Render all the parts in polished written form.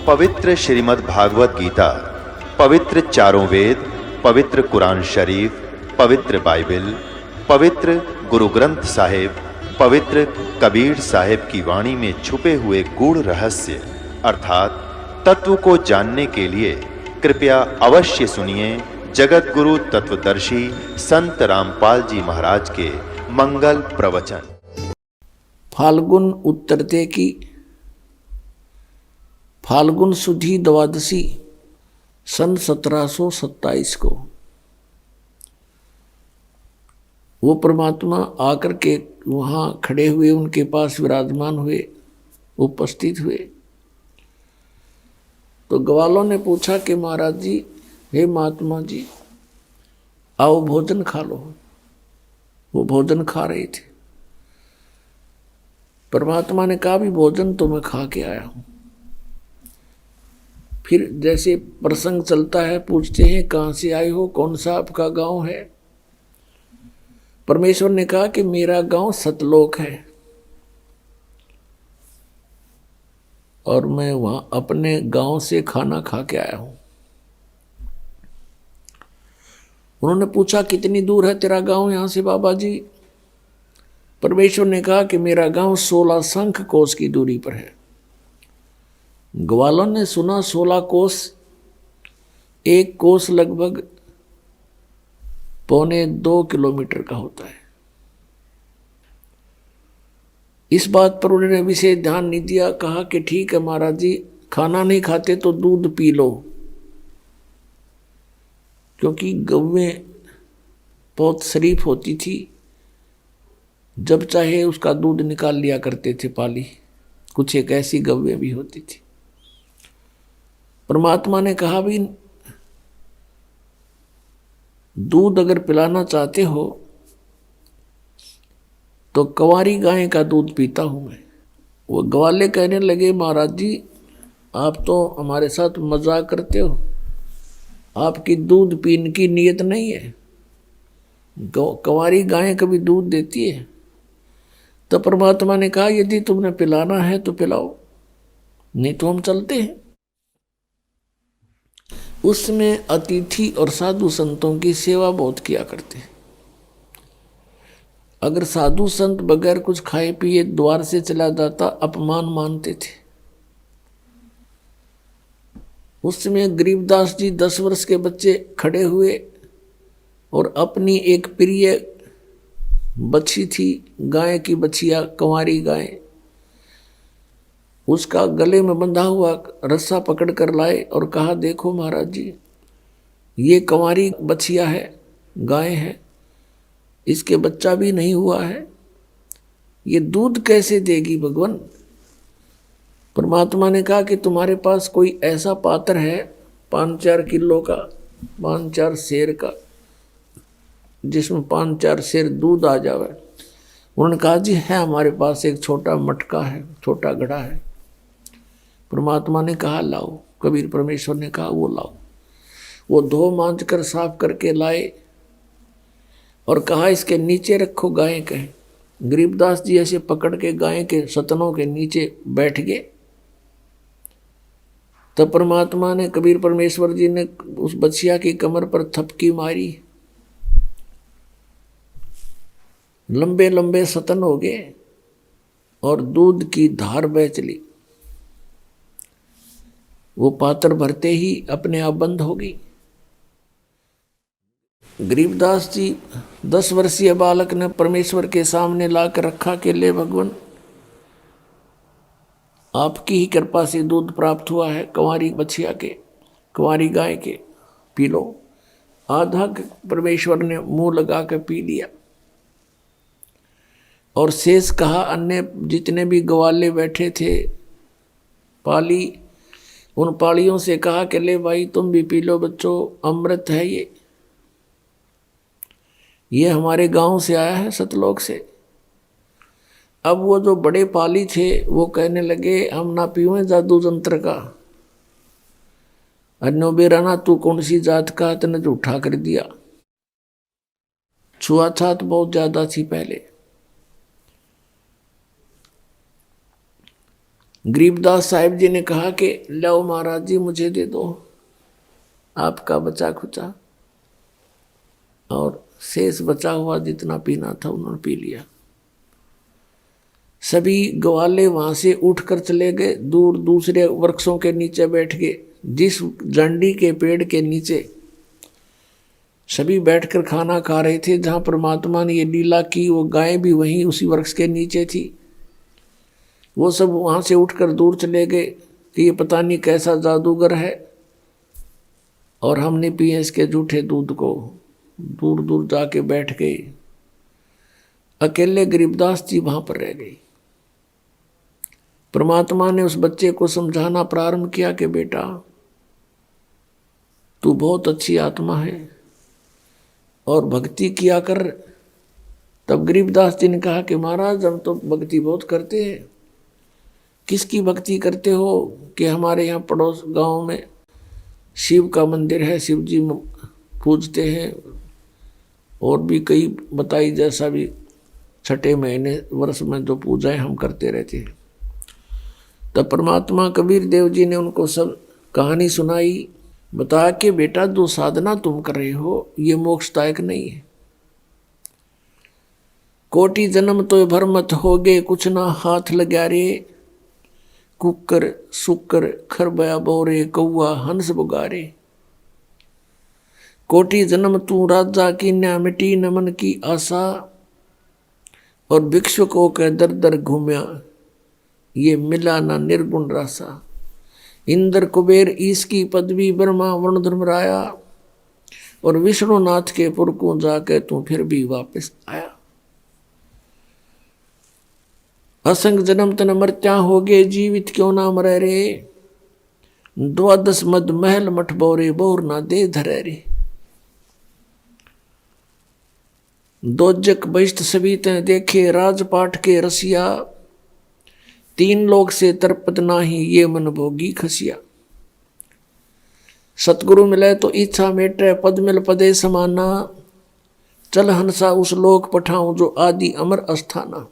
पवित्र श्रीमद् भागवत गीता, पवित्र चारों वेद, पवित्र कुरान शरीफ, पवित्र बाइबल, पवित्र गुरु ग्रंथ साहिब, पवित्र कबीर साहिब की वाणी में छुपे हुए गूढ़ रहस्य अर्थात तत्व को जानने के लिए कृपया अवश्य सुनिए जगत गुरु तत्वदर्शी संत रामपाल जी महाराज के मंगल प्रवचन। फाल्गुन उत्तरते की फाल्गुन सुधी द्वादशी सन 1727 को वो परमात्मा आकर के वहाँ खड़े हुए, उनके पास विराजमान हुए, उपस्थित हुए। तो ग्वालों ने पूछा कि महाराज जी, हे महात्मा जी, आओ भोजन खा लो। वो भोजन खा रहे थे। परमात्मा ने कहा भी भोजन तो मैं खा के आया हूं। फिर जैसे प्रसंग चलता है, पूछते हैं कहाँ से आए हो, कौन सा आपका गांव है। परमेश्वर ने कहा कि मेरा गांव सतलोक है और मैं वहां अपने गांव से खाना खा के आया हूं। उन्होंने पूछा कितनी दूर है तेरा गांव यहां से बाबा जी। परमेश्वर ने कहा कि मेरा गांव 16 शंख कोस की दूरी पर है। ग्वालों ने सुना 16 कोस, एक कोस लगभग 1.25 किलोमीटर का होता है। इस बात पर उन्होंने विशेष ध्यान नहीं दिया। कहा कि ठीक है महाराज जी, खाना नहीं खाते तो दूध पी लो, क्योंकि गौवें बहुत शरीफ होती थी, जब चाहे उसका दूध निकाल लिया करते थे पाली। कुछ एक ऐसी गौवें भी होती थी। परमात्मा ने कहा भी दूध अगर पिलाना चाहते हो तो कंवारी गाय का दूध पीता हूं मैं। वो ग्वाले कहने लगे महाराज जी, आप तो हमारे साथ मजाक करते हो, आपकी दूध पीने की नीयत नहीं है। कंवारी गाय कभी दूध देती है? तो परमात्मा ने कहा यदि तुमने पिलाना है तो पिलाओ, नहीं तो हम चलते हैं। उसमें अतिथि और साधु संतों की सेवा बहुत किया करते हैं। अगर साधु संत बगैर कुछ खाए पिए द्वार से चला जाता, अपमान मानते थे। उसमें गरीबदास जी 10 वर्ष के बच्चे खड़े हुए और अपनी एक प्रिय बच्ची थी, गाय की बछिया, कंवारी गाय, उसका गले में बंधा हुआ रस्सा पकड़ कर लाए और कहा देखो महाराज जी, ये कंवारी बछिया है, गाय है, इसके बच्चा भी नहीं हुआ है, ये दूध कैसे देगी भगवान। परमात्मा ने कहा कि तुम्हारे पास कोई ऐसा पात्र है 5-4 किलो का, 5-4 सेर का, जिसमें 5-4 सेर दूध आ जावे। उन्होंने कहा जी है, हमारे पास एक छोटा मटका है, छोटा घड़ा है। परमात्मा ने कहा लाओ। कबीर परमेश्वर ने कहा वो लाओ। वो धो मांझ कर साफ करके लाए और कहा इसके नीचे रखो गाय के। गरीबदास जी ऐसे पकड़ के गाय के सतनों के नीचे बैठ गए। तब परमात्मा ने, कबीर परमेश्वर जी ने उस बछिया की कमर पर थपकी मारी, लंबे लंबे सतन हो गए और दूध की धार बह चली। वो पात्र भरते ही अपने आप बंद हो गई। गरीबदास जी 10 वर्षीय बालक ने परमेश्वर के सामने लाकर रखा कि ले भगवान, आपकी ही कृपा से दूध प्राप्त हुआ है कंवारी बछिया के, कंवारी गाय के, पी लो। आधा परमेश्वर ने मुंह लगा कर पी लिया और शेष कहा अन्य जितने भी ग्वाले बैठे थे पाली, उन पालियों से कहा कि ले भाई तुम भी पी लो बच्चों, अमृत है ये हमारे गांव से आया है, सतलोक से। अब वो जो बड़े पाली थे वो कहने लगे हम ना पीवें जादू जंत्र का। अन्यो बेराना तू कौन सी जात का, तने झूठा कर दिया। छुआछात बहुत ज्यादा थी पहले। गरीबदास साहिब जी ने कहा कि लो महाराज जी मुझे दे दो आपका बचा खुचा, और शेष बचा हुआ जितना पीना था उन्होंने पी लिया। सभी ग्वाले वहां से उठकर चले गए, दूर दूसरे वृक्षों के नीचे बैठ गए। जिस जंडी के पेड़ के नीचे सभी बैठकर खाना खा रहे थे, जहां परमात्मा ने ये लीला की, वो गाय भी वहीं उसी वृक्ष के नीचे थी। वो सब वहां से उठकर दूर चले गए कि ये पता नहीं कैसा जादूगर है, और हमने पिए इसके जूठे दूध को। दूर दूर जाके बैठ गए। अकेले गरीबदास जी वहां पर रह गई। परमात्मा ने उस बच्चे को समझाना प्रारंभ किया कि बेटा तू बहुत अच्छी आत्मा है और भक्ति किया कर। तब गरीबदास जी ने कहा कि महाराज हम तो भक्ति बहुत करते हैं। किसकी भक्ति करते हो? कि हमारे यहाँ पड़ोस गांव में शिव का मंदिर है, शिव जी पूजते हैं, और भी कई बताई जैसा भी छठे महीने वर्ष में जो पूजाएं हम करते रहते हैं। तब परमात्मा कबीर देव जी ने उनको सब कहानी सुनाई, बताया कि बेटा जो साधना तुम कर रहे हो ये मोक्षदायक नहीं है। कोटि जन्म तो भर मत होगे, कुछ ना हाथ लगा रे। कुकर सुकर खरबया बोरे, कौआ हंस बुगारे। कोटि जन्म तू राजा की न्या, मिटी न मन की आशा। और भिक्षुकों के दर दर घूमया, ये मिला ना निर्गुण रासा। इंद्र कुबेर ईश की पदवी, ब्रह्मा वरुण धर्मराया। और विष्णुनाथ के पुर को जाके तू फिर भी वापस आया। असंग जन्म तन मरत्या होगे, जीवित क्यों ना मरे रे। द्वादश मद महल मठ बोरे, बोर ना दे धरे रे। दोजक बहिष्ठ सभी ते देखे, राजपाट के रसिया। तीन लोग से तरपत नाही, ये मन भोगी खसिया। सतगुरु मिले तो इच्छा मेटे, पद मिल पदे समाना। चल हंसा उस लोक पठाऊं, जो आदि अमर अस्थाना।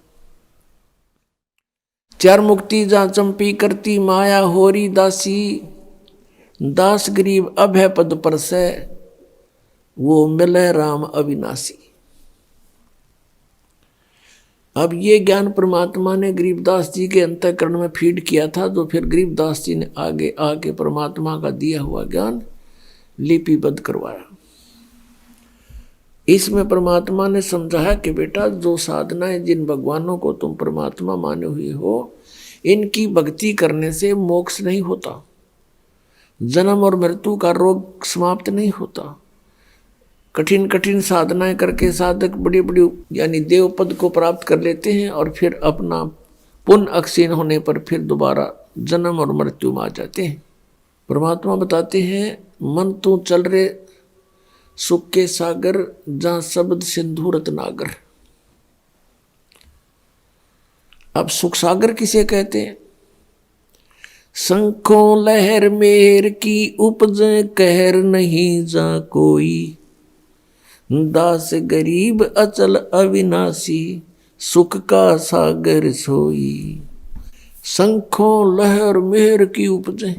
चार मुक्ति जा चंपी करती, माया होरी दासी। दास गरीब अभय पद पर से, वो मिले राम अविनाशी। अब ये ज्ञान परमात्मा ने गरीबदास जी के अंतःकरण में फीड किया था, जो फिर गरीबदास जी ने आगे आके परमात्मा का दिया हुआ ज्ञान लिपिबद्ध करवाया। इसमें परमात्मा ने समझाया कि बेटा जो साधनाएं, जिन भगवानों को तुम परमात्मा माने हुए हो, इनकी भक्ति करने से मोक्ष नहीं होता, जन्म और मृत्यु का रोग समाप्त नहीं होता। कठिन कठिन साधनाएं करके साधक बड़ी बड़ी यानी देव पद को प्राप्त कर लेते हैं, और फिर अपना पुण्य अक्षीण होने पर फिर दोबारा जन्म और मृत्यु में आ जाते हैं। परमात्मा बताते हैं, मन तू चल रे सुख के सागर, जहां शब्द सिंधु रत्नागर। अब सुख सागर किसे कहते हैं? शंखों लहर मेहर की उपज, कहर नहीं जा कोई। दास गरीब अचल अविनाशी, सुख का सागर सोई। शंखों लहर मेहर की उपजे,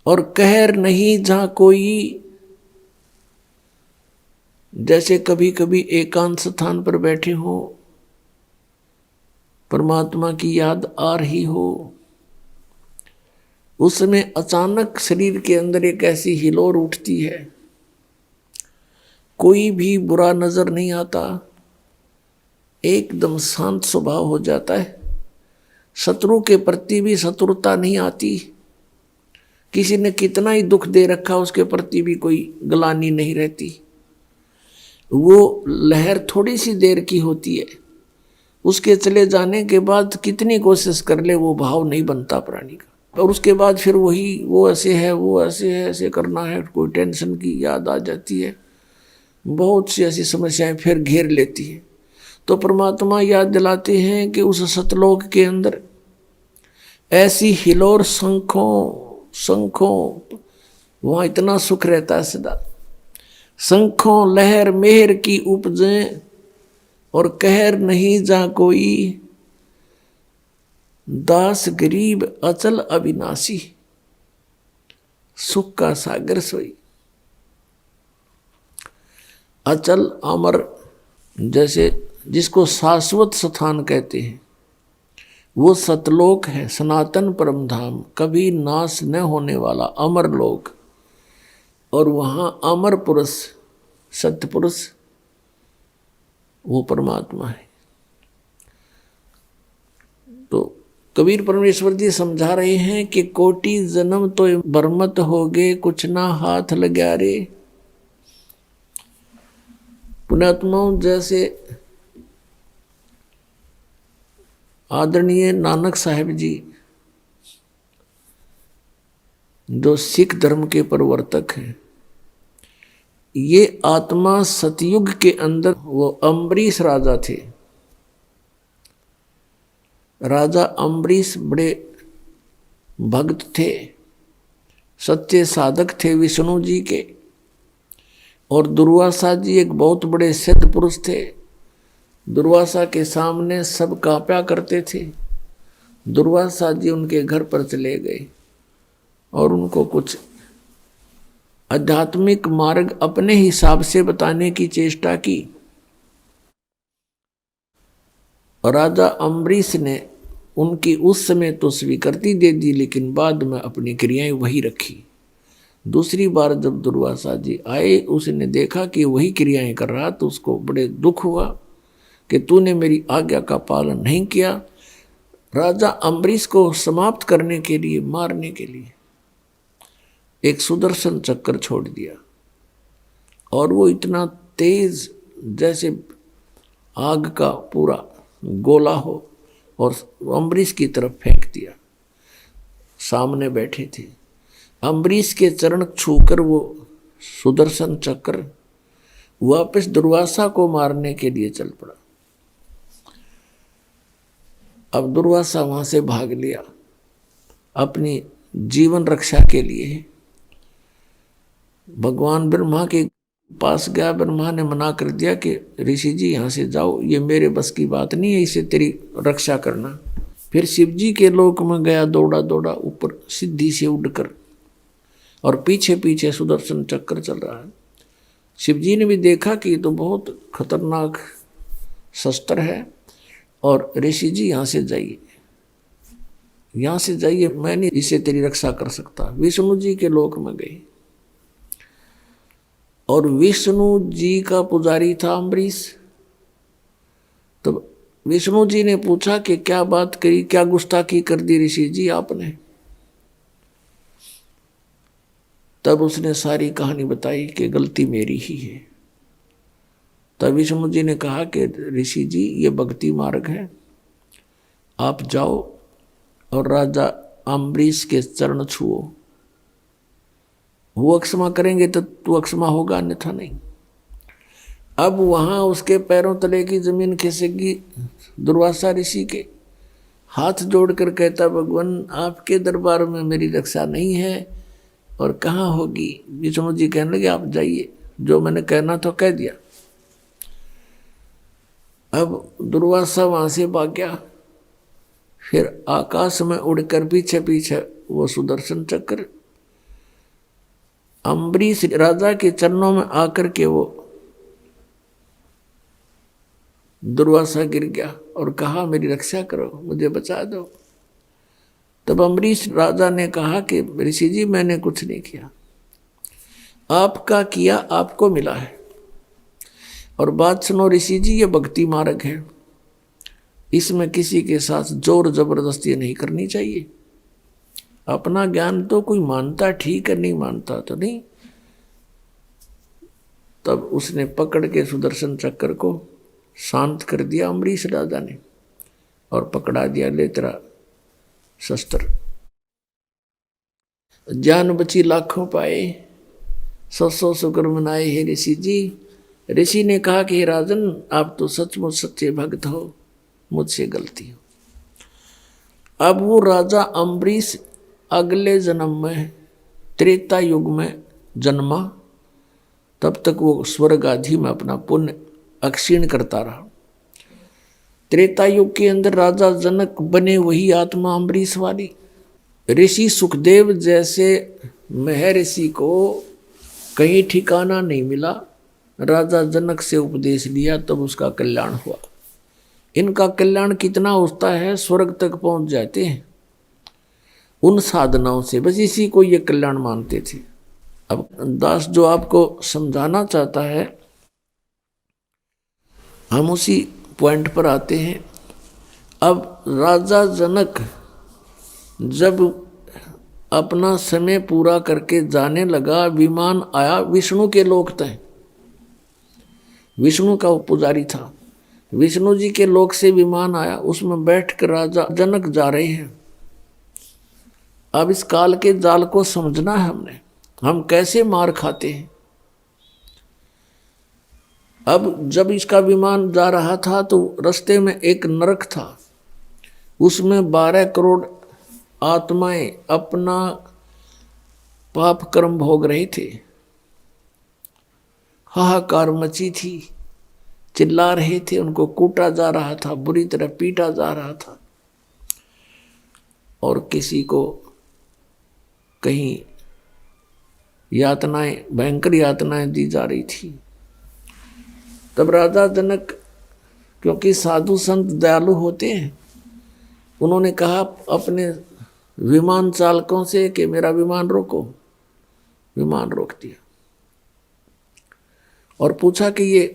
और कहर नहीं जहां कोई। जैसे कभी कभी एकांत स्थान पर बैठे हो, परमात्मा की याद आ रही हो, उस समय अचानक शरीर के अंदर एक ऐसी हिलोर उठती है, कोई भी बुरा नजर नहीं आता, एकदम शांत स्वभाव हो जाता है। शत्रु के प्रति भी शत्रुता नहीं आती, किसी ने कितना ही दुख दे रखा उसके प्रति भी कोई ग्लानि नहीं रहती। वो लहर थोड़ी सी देर की होती है, उसके चले जाने के बाद कितनी कोशिश कर ले वो भाव नहीं बनता प्राणी का। और उसके बाद फिर वही वो ऐसे है, वो ऐसे है, ऐसे करना है, कोई टेंशन की याद आ जाती है, बहुत सी ऐसी समस्याएं फिर घेर लेती है। तो परमात्मा याद दिलाते हैं कि उस सतलोक के अंदर ऐसी हिलोर शंखों वहाँ इतना सुख रहता है सदा। शंखों लहर मेहर की उपजें, और कहर नहीं जा कोई। दास गरीब अचल अविनाशी, सुख का सागर सोई। अचल अमर, जैसे जिसको शाश्वत स्थान कहते हैं, वो सतलोक है, सनातन परम धाम, कभी नाश न होने वाला अमर लोक। और वहाँ अमर पुरुष, सत्य पुरुष, वो परमात्मा है। तो कबीर परमेश्वर जी समझा रहे हैं कि कोटि जन्म तो बरमत हो गए, कुछ ना हाथ लग्या रे। पुण्यात्माओं, जैसे आदरणीय नानक साहिब जी जो सिख धर्म के प्रवर्तक हैं, ये आत्मा सतयुग के अंदर वो अम्बरीश राजा थे। राजा अम्बरीश बड़े भक्त थे, सच्चे साधक थे विष्णु जी के। और दुर्वासा जी एक बहुत बड़े सिद्ध पुरुष थे। दुर्वासा के सामने सब कांपा करते थे। दुर्वासा जी उनके घर पर चले गए और उनको कुछ आध्यात्मिक मार्ग अपने हिसाब से बताने की चेष्टा की। और राजा अम्बरीश ने उनकी उस समय तो स्वीकृति दे दी, लेकिन बाद में अपनी क्रियाएं वही रखी। दूसरी बार जब दुर्वासा जी आए, उसने देखा कि वही क्रियाएं कर रहा, तो उसको बड़े दुख हुआ कि तूने मेरी आज्ञा का पालन नहीं किया। राजा अम्बरीश को समाप्त करने के लिए, मारने के लिए एक सुदर्शन चक्र छोड़ दिया। और वो इतना तेज जैसे आग का पूरा गोला हो, और अम्बरीश की तरफ फेंक दिया। सामने बैठे थे अम्बरीश के चरण छूकर वो सुदर्शन चक्र वापस दुर्वासा को मारने के लिए चल पड़ा। अब दुर्वासा वहां से भाग लिया अपनी जीवन रक्षा के लिए। भगवान ब्रह्मा के पास गया। ब्रह्मा ने मना कर दिया कि ऋषि जी यहाँ से जाओ, ये मेरे बस की बात नहीं है, इसे तेरी रक्षा करना। फिर शिव जी के लोक में गया, दौड़ा दौड़ा ऊपर सिद्धि से उड़कर, और पीछे पीछे सुदर्शन चक्र चल रहा है। शिव जी ने भी देखा कि ये तो बहुत खतरनाक शस्त्र है, और ऋषि जी यहाँ से जाइए, यहाँ से जाइए, मैं नहीं इसे तेरी रक्षा कर सकता। विष्णु जी के लोक में गए, और विष्णु जी का पुजारी था अम्बरीश। तो विष्णु जी ने पूछा कि क्या बात करी, क्या गुस्ताखी कर दी ऋषि जी आपने। तब उसने सारी कहानी बताई कि गलती मेरी ही है। तब विष्णु जी ने कहा कि ऋषि जी, ये भक्ति मार्ग है, आप जाओ और राजा अम्बरीश के चरण छुओ, वो अक्षमा करेंगे तो तू अक्षमा होगा, अन्यथा नहीं। अब वहां उसके पैरों तले की जमीन खिसकी। दुर्वासा ऋषि के हाथ जोड़कर कहता, भगवान आपके दरबार में मेरी रक्षा नहीं है, और कहाँ होगी। विष्णु जी कहने लगे, आप जाइए, जो मैंने कहना था कह दिया। अब दुर्वासा वहां से भाग गया। फिर आकाश में उड़कर पीछे पीछे वो सुदर्शन चक्र अम्बरीश राजा के चरणों में आकर के वो दुर्वासा गिर गया और कहा, मेरी रक्षा करो, मुझे बचा दो। तब अम्बरीश राजा ने कहा कि ऋषि जी, मैंने कुछ नहीं किया, आपका किया आपको मिला है। और बात सुनो ऋषि जी, ये भक्ति मार्ग है, इसमें किसी के साथ जोर जबरदस्ती नहीं करनी चाहिए। अपना ज्ञान तो कोई मानता ठीक है, नहीं मानता तो नहीं। तब उसने पकड़ के सुदर्शन चक्र को शांत कर दिया अम्बरीश राजा ने, और पकड़ा दिया, ले तेरा शस्त्र। जान बची लाखों पाए, 100 शुक्र मनाए हे ऋषि जी। ऋषि ने कहा कि राजन, आप तो सचमुच सच्चे भक्त हो, मुझसे गलती हो। अब वो राजा अम्बरीश अगले जन्म में त्रेता युग में जन्मा। तब तक वो स्वर्ग आदि में अपना पुण्य अक्षीण करता रहा। त्रेता युग के अंदर राजा जनक बने वही आत्मा अम्बरीश वाली। ऋषि सुखदेव जैसे महर्षि को कहीं ठिकाना नहीं मिला, राजा जनक से उपदेश लिया तब उसका कल्याण हुआ। इनका कल्याण कितना होता है, स्वर्ग तक पहुंच जाते हैं उन साधनाओं से, बस इसी को ये कल्याण मानते थे। अब दास जो आपको समझाना चाहता है, हम उसी पॉइंट पर आते हैं। अब राजा जनक जब अपना समय पूरा करके जाने लगा, विमान आया विष्णु के लोक तक। विष्णु का वो पुजारी था, विष्णु जी के लोक से विमान आया, उसमें बैठकर राजा जनक जा रहे हैं। अब इस काल के जाल को समझना है हमने, हम कैसे मार खाते हैं। अब जब इसका विमान जा रहा था तो रास्ते में एक नरक था, उसमें 12 करोड़ आत्माएं अपना पाप कर्म भोग रहे थे। हाहाकार मची थी, चिल्ला रहे थे, उनको कूटा जा रहा था, बुरी तरह पीटा जा रहा था, और किसी को कहीं यातनाएं, भयंकर यातनाएं दी जा रही थी। तब राजा जनक, क्योंकि साधु संत दयालु होते हैं, उन्होंने कहा अपने विमान चालकों से कि मेरा विमान रोको। विमान रोक दिया और पूछा कि ये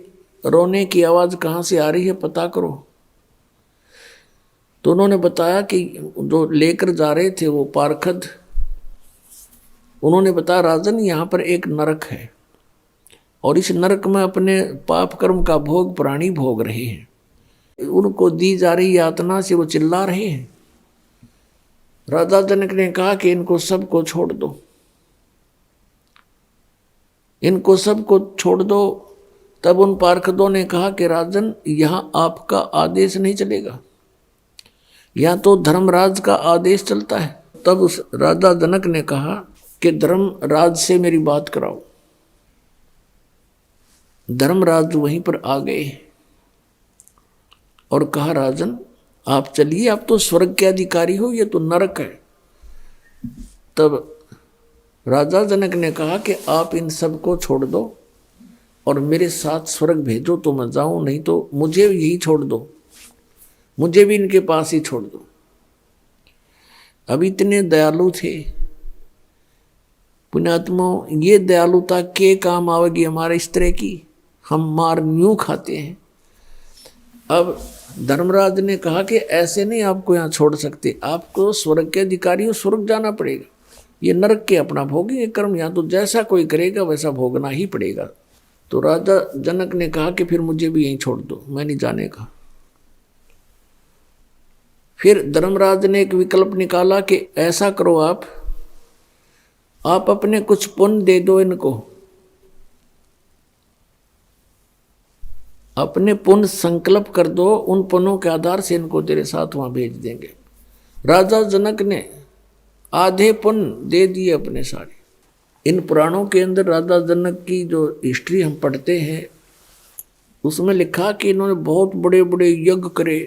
रोने की आवाज़ कहाँ से आ रही है, पता करो। तो उन्होंने बताया कि जो लेकर जा रहे थे वो पार्षद, उन्होंने बताया राजन यहाँ पर एक नरक है और इस नरक में अपने पाप कर्म का भोग प्राणी भोग रहे हैं, उनको दी जा रही यातना से वो चिल्ला रहे हैं। राजा जनक ने कहा कि इनको सबको छोड़ दो, इनको सबको छोड़ दो। तब उन पार्षदों ने कहा कि राजन यहाँ आपका आदेश नहीं चलेगा, यहाँ तो धर्मराज का आदेश चलता है। तब उस राजा जनक ने कहा कि धर्मराज से मेरी बात कराओ। धर्मराज वहीं पर आ गए और कहा राजन आप चलिए, आप तो स्वर्ग के अधिकारी हो, ये तो नरक है। तब राजा जनक ने कहा कि आप इन सबको छोड़ दो और मेरे साथ स्वर्ग भेजो तो मैं जाऊं, नहीं तो मुझे यही छोड़ दो, मुझे भी इनके पास ही छोड़ दो। अब इतने दयालु थे पुण्यात्मा, ये दयालुता के काम आवेगी हमारे इस तरह की, हम मार यूं खाते हैं। अब धर्मराज ने कहा कि ऐसे नहीं आपको यहाँ छोड़ सकते, आपको स्वर्ग के अधिकारी हो, स्वर्ग जाना पड़ेगा, ये नरक के अपना भोगेंगे कर्म, यहाँ तो जैसा कोई करेगा वैसा भोगना ही पड़ेगा। तो राजा जनक ने कहा कि फिर मुझे भी यहीं छोड़ दो, मैं नहीं जाने का। फिर धर्मराज ने एक विकल्प निकाला कि ऐसा करो, आप अपने कुछ पुण्य दे दो इनको, अपने पुण्य संकल्प कर दो, उन पुण्यों के आधार से इनको तेरे साथ वहां भेज देंगे। राजा जनक ने आधे पुण्य दे दिए अपने सारे। इन पुराणों के अंदर राजा जनक की जो हिस्ट्री हम पढ़ते हैं उसमें लिखा कि इन्होंने बहुत बड़े बड़े यज्ञ करे,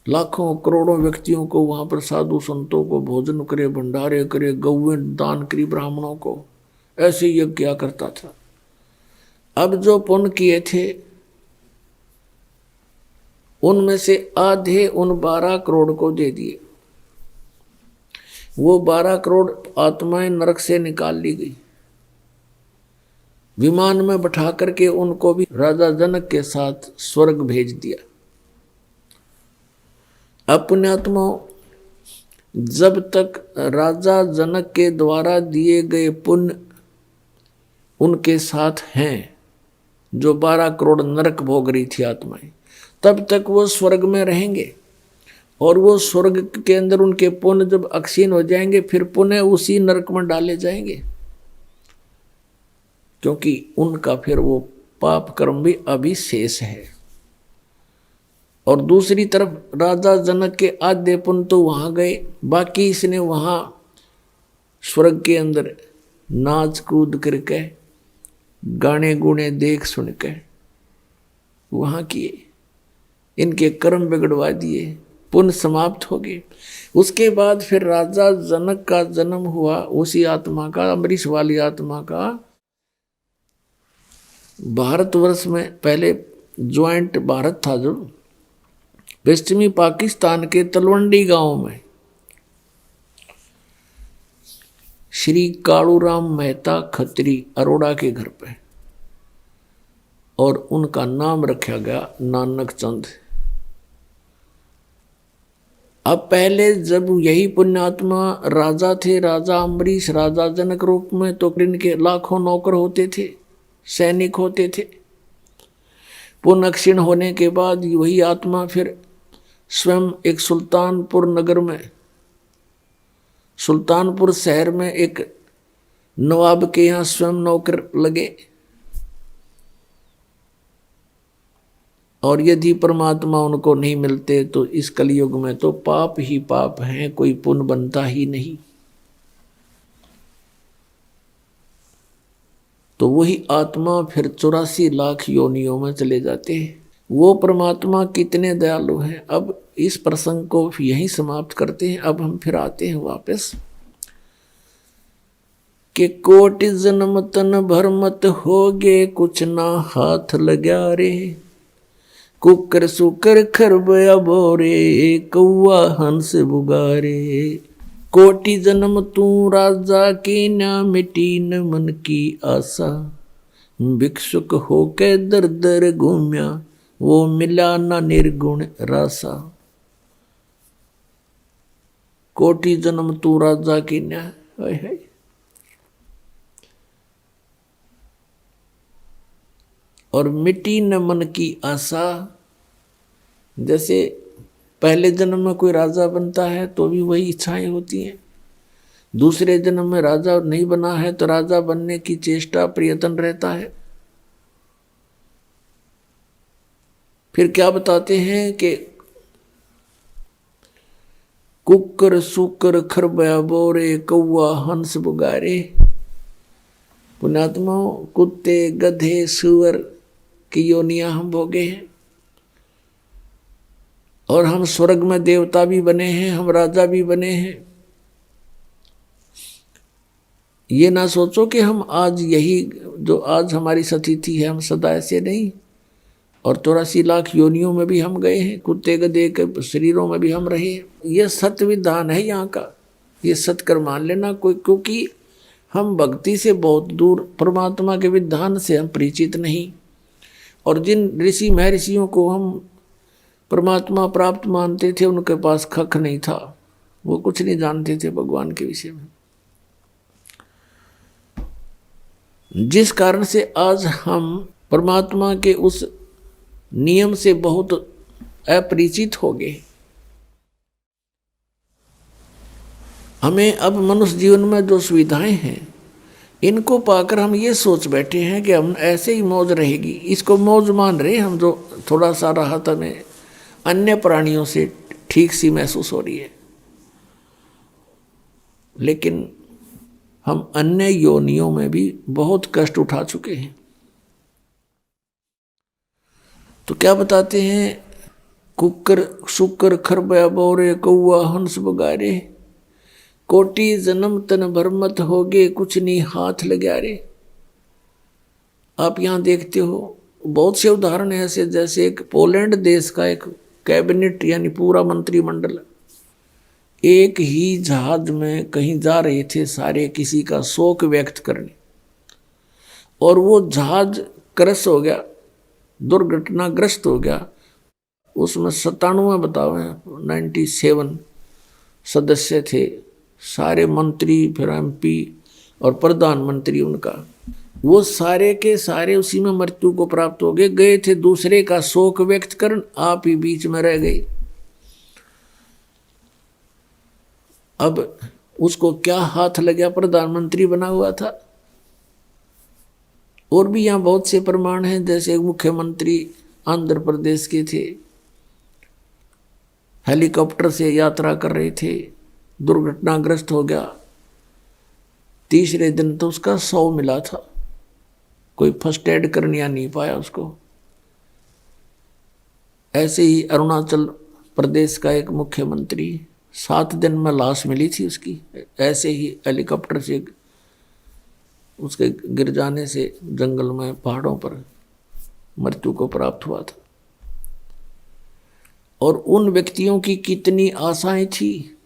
लाखों करोड़ों व्यक्तियों को वहाँ पर साधु संतों को भोजन करे, भंडारे करे, गौवें दान करी ब्राह्मणों को, ऐसे यज्ञ किया करता था। अब जो पुण्य किए थे उनमें से आधे उन 12 करोड़ को दे दिए। वो 12 करोड़ आत्माएं नरक से निकाल ली गई, विमान में बैठा करके उनको भी राजा जनक के साथ स्वर्ग भेज दिया। अब पुण्यात्मा, जब तक राजा जनक के द्वारा दिए गए पुण्य उनके साथ हैं, जो 12 करोड़ नरक भोग रही थी आत्माएं, तब तक वो स्वर्ग में रहेंगे। और वो स्वर्ग के अंदर उनके पुण्य जब अक्षीण हो जाएंगे फिर पुण्य उसी नरक में डाले जाएंगे, क्योंकि उनका फिर वो पाप कर्म भी अभी शेष है। और दूसरी तरफ राजा जनक के आधे पुण्य तो वहां गए, बाकी इसने वहां स्वर्ग के अंदर नाच कूद करके, गाने गुणे देख सुन के वहां किए। इनके कर्म बिगड़वा दिए, पुण्य समाप्त हो गए। उसके बाद फिर राजा जनक का जन्म हुआ, उसी आत्मा का, अम्बरीश वाली आत्मा का। भारतवर्ष में पहले ज्वाइंट भारत था, जो पश्चिमी पाकिस्तान के तलवंडी गांव में श्री कालूराम मेहता खत्री अरोड़ा के घर पे, और उनका नाम रखा गया नानक चंद। अब पहले जब यही पुण्यात्मा राजा थे, राजा अम्बरीश, राजा जनक रूप में, तो इनके लाखों नौकर होते थे, सैनिक होते थे। पुण्य क्षीण होने के बाद वही आत्मा फिर स्वयं एक सुल्तानपुर नगर में, सुल्तानपुर शहर में एक नवाब के यहाँ स्वयं नौकर लगे। और यदि परमात्मा उनको नहीं मिलते तो इस कलयुग में तो पाप ही पाप हैं, कोई पुण्य बनता ही नहीं। तो वही आत्मा फिर 84 लाख योनियों में चले जाते हैं। वो परमात्मा कितने दयालु हैं। अब इस प्रसंग को यहीं समाप्त करते हैं। अब हम फिर आते हैं वापस कि कोटि जन्म तन भर मत होगे, कुछ ना हाथ लगा रे। कुकर सुकर खरबया बोरे, कौआ हंस बुगारे। कोटि जन्म तू राजा की, ना मिटी न मन की आशा। भिक्षुक होके दर दर घूम्या, वो मिला ना निर्गुण रासा। कोटि जन्म तू राजा की न्या, है और मिटी न मन की आशा। जैसे पहले जन्म में कोई राजा बनता है तो भी वही इच्छाएं होती हैं, दूसरे जन्म में राजा नहीं बना है तो राजा बनने की चेष्टा प्रयत्न रहता है। फिर क्या बताते हैं कि कुकर सुकर खरबया बोरे, कौआ हंस बुगारे। पुण्यात्माओं, कुत्ते गधे सुअर की योनियां हम भोगे हैं, और हम स्वर्ग में देवता भी बने हैं, हम राजा भी बने हैं। ये ना सोचो कि हम आज यही जो आज हमारी स्थिति है हम सदा ऐसे नहीं, और 84 लाख योनियों में भी हम गए हैं, कुत्ते गधे के शरीरों में भी हम रहे हैं। यह सत्य विधान है यहाँ का, ये सत्य मान लेना कोई, क्योंकि हम भक्ति से बहुत दूर, परमात्मा के विधान से हम परिचित नहीं। और जिन ऋषि महर्षियों को हम परमात्मा प्राप्त मानते थे उनके पास खख नहीं था, वो कुछ नहीं जानते थे भगवान के विषय में। जिस कारण से आज हम परमात्मा के उस नियम से बहुत अपरिचित हो गए। हमें अब मनुष्य जीवन में जो सुविधाएं हैं इनको पाकर हम ये सोच बैठे हैं कि हम ऐसे ही मौज रहेगी, इसको मौज मान रहे हम। जो थोड़ा सा राहत हमें अन्य प्राणियों से ठीक सी महसूस हो रही है, लेकिन हम अन्य योनियों में भी बहुत कष्ट उठा चुके हैं। तो क्या बताते हैं, कुकर सुकर खरबया बोरे, कौआ हंस बुगारे। कोटि जन्म तन भर मत होगे, कुछ नहीं हाथ लगा रे। आप यहाँ देखते हो बहुत से उदाहरण ऐसे, जैसे एक पोलैंड देश का एक कैबिनेट यानी पूरा मंत्रिमंडल एक ही जहाज में कहीं जा रहे थे, सारे किसी का शोक व्यक्त करने, और वो जहाज क्रश हो गया, दुर्घटनाग्रस्त हो गया। उसमें 97 बताओ 97 सदस्य थे, सारे मंत्री, फिर MP और प्रधानमंत्री उनका, वो सारे के सारे उसी में मृत्यु को प्राप्त हो गए। गए थे दूसरे का शोक व्यक्त करने, आप ही बीच में रह गए। अब उसको क्या हाथ लग गया, प्रधानमंत्री बना हुआ था। और भी यहाँ बहुत से प्रमाण हैं, जैसे मुख्यमंत्री आंध्र प्रदेश के थे, हेलीकॉप्टर से यात्रा कर रहे थे, दुर्घटनाग्रस्त हो गया। तीसरे दिन तो उसका 100 मिला था, कोई फर्स्ट एड करने नहीं पाया उसको। ऐसे ही अरुणाचल प्रदेश का एक मुख्यमंत्री 7 दिन में लाश मिली थी उसकी, ऐसे ही हेलीकॉप्टर से उसके गिर जाने से जंगल में पहाड़ों पर मृत्यु को प्राप्त हुआ था। और उन व्यक्तियों की कितनी आशाएं थी,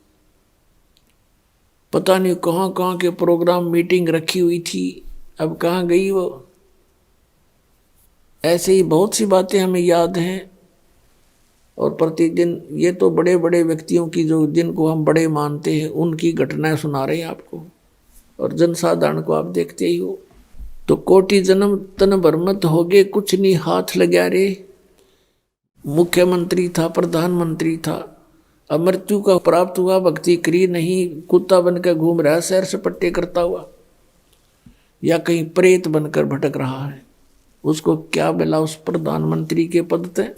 पता नहीं कहाँ कहाँ के प्रोग्राम मीटिंग रखी हुई थी, अब कहाँ गई वो। ऐसे ही बहुत सी बातें हमें याद हैं। और प्रतिदिन ये तो बड़े बड़े व्यक्तियों की, जो जिनको हम बड़े मानते हैं, उनकी घटनाएं सुना रहे हैं आपको, और जनसाधारण को आप देखते ही हो। तो कोटि जन्म तन भरमत होगे, कुछ नहीं हाथ लग्या रे। मुख्यमंत्री था, प्रधानमंत्री था, अब मृत्यु का प्राप्त हुआ, भक्ति करी नहीं, कुत्ता बनकर घूम रहा है सैर सपट्टे करता हुआ, या कहीं प्रेत बनकर भटक रहा है, उसको क्या मिला उस प्रधानमंत्री के पद से।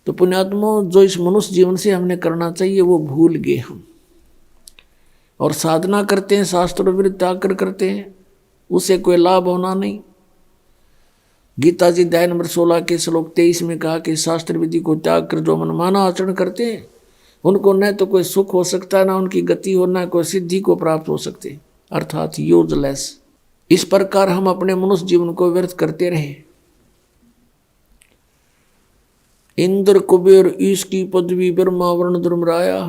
तो पुण्यात्मा, जो इस मनुष्य जीवन से हमने करना चाहिए वो भूल गए हम, और साधना करते हैं, शास्त्रों विरुद्ध त्याग करते हैं, उसे कोई लाभ होना नहीं। गीता जी अध्याय नंबर 16 के श्लोक 23 में कहा कि शास्त्र विधि को त्याग कर जो मनमाना आचरण करते हैं, उनको न तो कोई सुख हो सकता, ना उनकी गति हो, ना कोई सिद्धि को प्राप्त हो सकते, अर्थात यूजलेस। इस प्रकार हम अपने मनुष्य जीवन को व्यर्थ करते रहे। इंद्र कुबेर ईश की पदवी, ब्रह्मा वर्ण धर्मराया।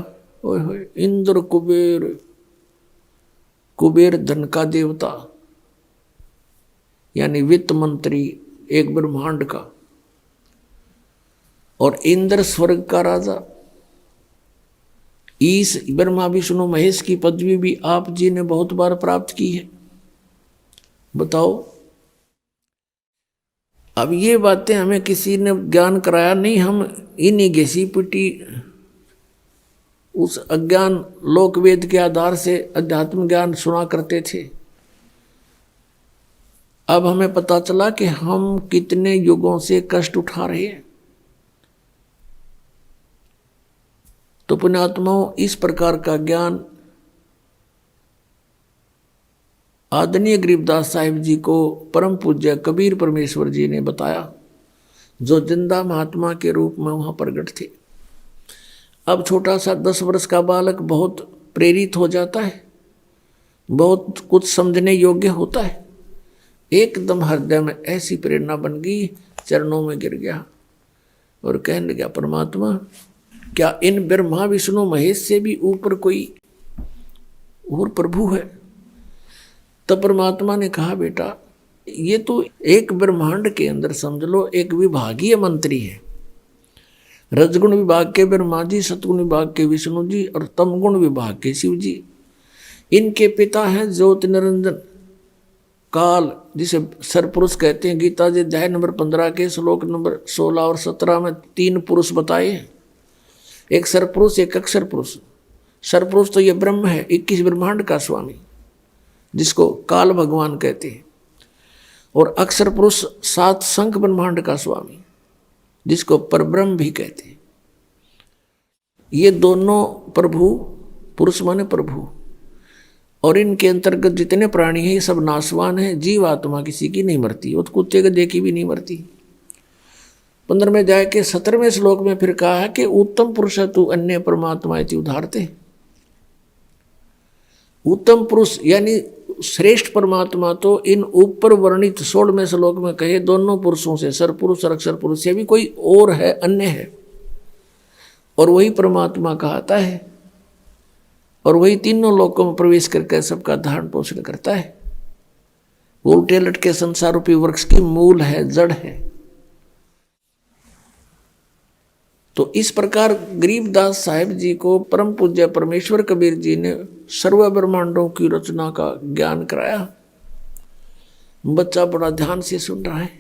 ओए होए, इंद्र कुबेर, कुबेर धन का देवता यानी वित्त मंत्री एक ब्रह्मांड का, और इंद्र स्वर्ग का राजा। ईश ब्रह्मा विष्णु महेश की पदवी भी आप जी ने बहुत बार प्राप्त की है। बताओ, अब ये बातें हमें किसी ने ज्ञान कराया नहीं, हम इन्हीं घिसी पिटी उस अज्ञान लोक वेद के आधार से अध्यात्म ज्ञान सुना करते थे। अब हमें पता चला कि हम कितने युगों से कष्ट उठा रहे हैं। तो पुण्यात्माओं, इस प्रकार का ज्ञान आदरणीय गरीबदास साहिब जी को परम पूज्य कबीर परमेश्वर जी ने बताया, जो जिंदा महात्मा के रूप में वहां प्रकट थे। अब छोटा सा 10 वर्ष का बालक बहुत प्रेरित हो जाता है, बहुत कुछ समझने योग्य होता है। एकदम हृदय में ऐसी प्रेरणा बन गई, चरणों में गिर गया और कहने लगा, परमात्मा, क्या इन ब्रह्मा विष्णु महेश से भी ऊपर कोई और प्रभु है? तब परमात्मा ने कहा, बेटा, ये तो एक ब्रह्मांड के अंदर समझ लो एक विभागीय मंत्री है। रजगुण विभाग के ब्रह्मा जी, सतगुण विभाग के विष्णु जी, और तमगुण विभाग के शिव जी। इनके पिता हैं ज्योति निरंजन काल, जिसे सरपुरुष कहते हैं। गीता जी अध्याय नंबर 15 के श्लोक नंबर 16 और 17 में 3 पुरुष बताए हैं, एक सरपुरुष, एक अक्षर पुरुष। सरपुरुष तो ये ब्रह्म है, 21 ब्रह्मांड का स्वामी, जिसको काल भगवान कहते हैं, और अक्षर पुरुष 7 शंख ब्रह्मांड का स्वामी, जिसको परब्रह्म भी कहते हैं। ये दोनों प्रभु, पुरुष माने प्रभु, और इनके अंतर्गत जितने प्राणी हैं ये सब नाशवान हैं। जीव आत्मा किसी की नहीं मरती, वो तो कुत्ते के देखी भी नहीं मरती। 15वें अध्याय के 17वें श्लोक में फिर कहा है कि उत्तम पुरुष तू अन्य परमात्मा इति उदाहरते। उत्तम पुरुष यानी श्रेष्ठ परमात्मा तो इन ऊपर वर्णित 16वें श्लोक में कहे दोनों पुरुषों से, सरपुरुष और अक्षर पुरुष से भी कोई और है, अन्य है, और वही परमात्मा कहता है, और वही तीनों लोकों में प्रवेश करके सबका धारण पोषण करता है। वो उल्टे लटके संसार रूपी वृक्ष की मूल है, जड़ है। तो इस प्रकार गरीबदास साहिब जी को परम पूज्य परमेश्वर कबीर जी ने सर्व ब्रह्मांडों की रचना का ज्ञान कराया। बच्चा बड़ा ध्यान से सुन रहा है,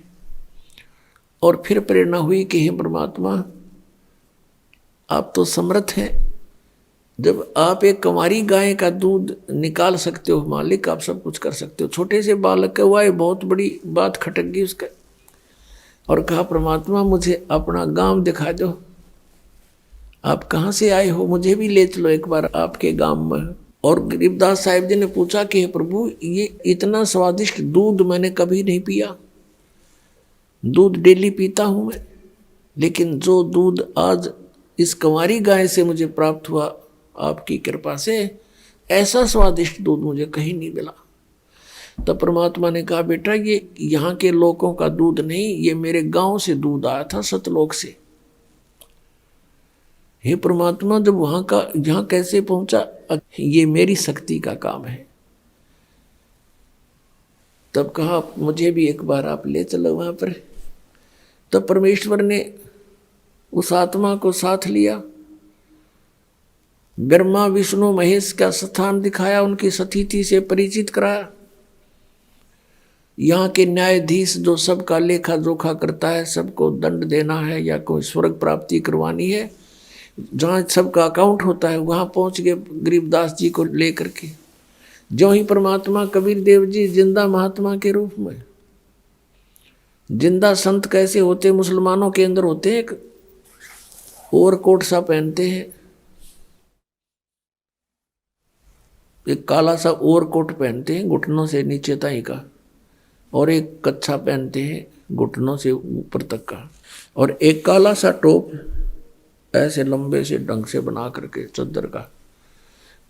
और फिर प्रेरणा हुई कि हे परमात्मा, आप तो समर्थ हैं। जब आप एक कंवारी गाय का दूध निकाल सकते हो मालिक, आप सब कुछ कर सकते हो। छोटे से बालक का हुआ, बहुत बड़ी बात खटक गई उसका, और कहा, परमात्मा, मुझे अपना गांव दिखा दो, आप कहाँ से आए हो, मुझे भी ले चलो एक बार आपके गांव में। और गरीबदास साहिब जी ने पूछा कि हे प्रभु, ये इतना स्वादिष्ट दूध मैंने कभी नहीं पिया, दूध डेली पीता हूँ मैं, लेकिन जो दूध आज इस कंवारी गाय से मुझे प्राप्त हुआ आपकी कृपा से, ऐसा स्वादिष्ट दूध मुझे कहीं नहीं मिला। तब परमात्मा ने कहा, बेटा ये यहाँ के लोगों का दूध नहीं, ये मेरे गांव से दूध आया था, सतलोक से। हे परमात्मा, जब वहां का यहाँ कैसे पहुंचा, ये मेरी शक्ति का काम है। तब कहा, मुझे भी एक बार आप ले चलो वहां पर। तब परमेश्वर ने उस आत्मा को साथ लिया, ब्रह्मा विष्णु महेश का स्थान दिखाया, उनकी सतीथि से परिचित कराया। यहाँ के न्यायाधीश जो सबका लेखा जोखा करता है, सबको दंड देना है या कोई स्वर्ग प्राप्ति करवानी है, जहाँ सबका अकाउंट होता है, वहाँ पहुँच गए गरीबदास जी को लेकर के। जो ही परमात्मा कबीर देव जी जिंदा महात्मा के रूप में, जिंदा संत कैसे होते, मुसलमानों के अंदर होते हैं, एक ओवरकोट सा पहनते हैं, एक काला सा ओवरकोट पहनते हैं घुटनों से नीचे तक का, और एक कच्छा पहनते हैं घुटनों से ऊपर तक का, और एक काला सा टोप ऐसे लंबे से ढंग से बना करके चद्दर का।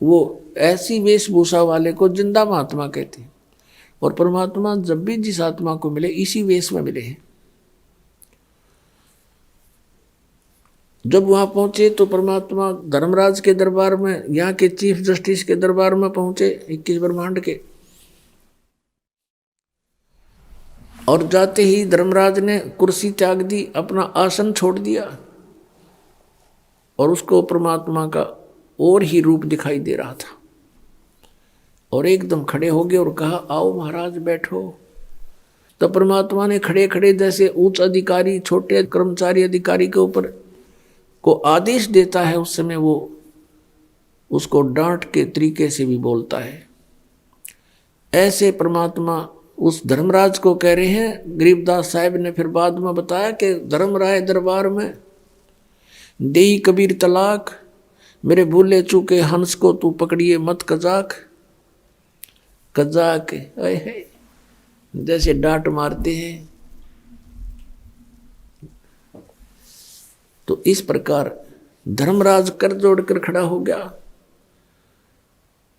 वो ऐसी वेशभूषा वाले को जिंदा महात्मा कहते हैं। और परमात्मा जब भी जिस आत्मा को मिले, इसी वेश में मिले हैं। जब वहां पहुंचे तो परमात्मा धर्मराज के दरबार में, यहाँ के चीफ जस्टिस के दरबार में पहुंचे, 21 ब्रह्मांड के। और जाते ही धर्मराज ने कुर्सी त्याग दी, अपना आसन छोड़ दिया, और उसको परमात्मा का और ही रूप दिखाई दे रहा था। और एकदम खड़े हो गए और कहा, आओ महाराज बैठो। तब परमात्मा ने खड़े खड़े, जैसे उच्च अधिकारी छोटे कर्मचारी अधिकारी के ऊपर को आदेश देता है, उस समय वो उसको डांट के तरीके से भी बोलता है। ऐसे परमात्मा उस धर्मराज को कह रहे हैं। गरीबदास साहब ने फिर बाद में बताया कि धर्मराय दरबार में देई कबीर तलाक, मेरे भूले चूके हंस को तू पकड़िए मत कजाक। कजाक जैसे डांट मारते हैं। तो इस प्रकार धर्मराज कर जोड़कर खड़ा हो गया।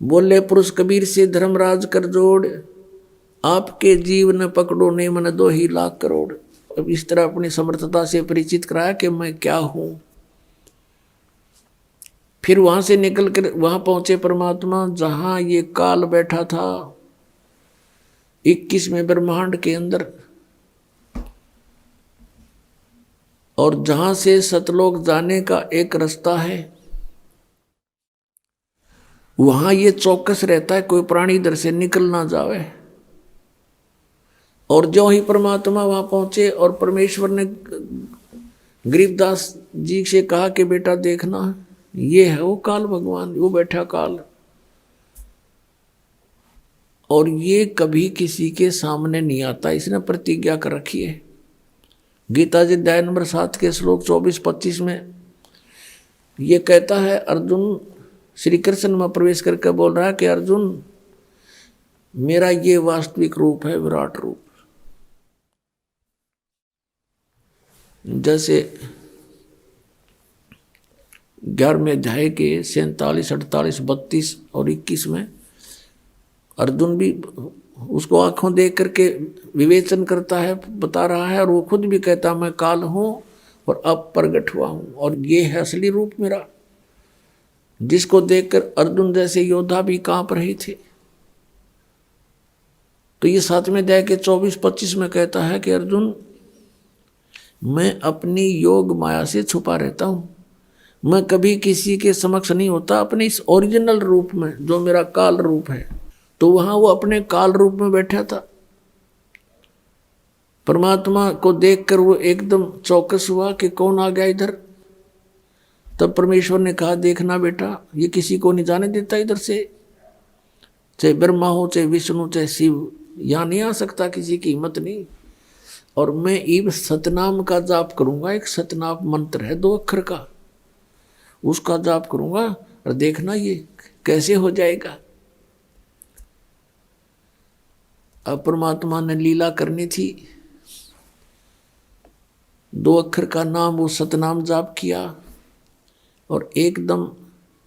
बोले पुरुष कबीर से, धर्मराज कर जोड़, आपके जीव न पकड़ो ने मन 2 ही लाख करोड़। अब इस तरह अपनी समर्थता से परिचित कराया कि मैं क्या हूं। फिर वहां से निकल कर वहां पहुंचे परमात्मा, जहां ये काल बैठा था 21वें ब्रह्मांड के अंदर, और जहां से सतलोक जाने का एक रास्ता है, वहां ये चौकस रहता है कोई प्राणी इधर से निकल ना जावे। और जो ही परमात्मा वहां पहुंचे और परमेश्वर ने गरीबदास जी से कहा कि बेटा देखना, ये है वो काल भगवान, वो बैठा काल, और ये कभी किसी के सामने नहीं आता, इसने प्रतिज्ञा कर रखी है। गीता जी अध्याय नंबर 7 के श्लोक 24-25 में ये कहता है, अर्जुन श्री कृष्ण में प्रवेश करके बोल रहा है कि अर्जुन, मेरा ये वास्तविक रूप है, विराट रूप। जैसे 11वें अध्याय के 47, 48, 32 और 21 में अर्जुन भी उसको आंखों देख करके विवेचन करता है, बता रहा है, और वो खुद भी कहता मैं काल हूं और अब प्रगट हुआ हूं, और ये है असली रूप मेरा, जिसको देखकर अर्जुन जैसे योद्धा भी कांप रहे थे। तो ये 7वें अध्याय के 24-25 में कहता है कि अर्जुन, मैं अपनी योग माया से छुपा रहता हूं, मैं कभी किसी के समक्ष नहीं होता अपने इस ओरिजिनल रूप में, जो मेरा काल रूप है। तो वहां वो अपने काल रूप में बैठा था। परमात्मा को देखकर वो एकदम चौकस हुआ कि कौन आ गया इधर। तब परमेश्वर ने कहा, देखना बेटा, ये किसी को नहीं जाने देता इधर से, चाहे ब्रह्मा हो, चाहे विष्णु, चाहे शिव, यहां नहीं आ सकता, किसी की हिम्मत नहीं। और मैं ईब सतनाम का जाप करूंगा, एक सतनाम मंत्र है 2 अक्षर का, उसका जाप करूंगा, और देखना ये कैसे हो जाएगा। अब परमात्मा ने लीला करनी थी। 2 अक्षर का नाम वो सतनाम जाप किया और एकदम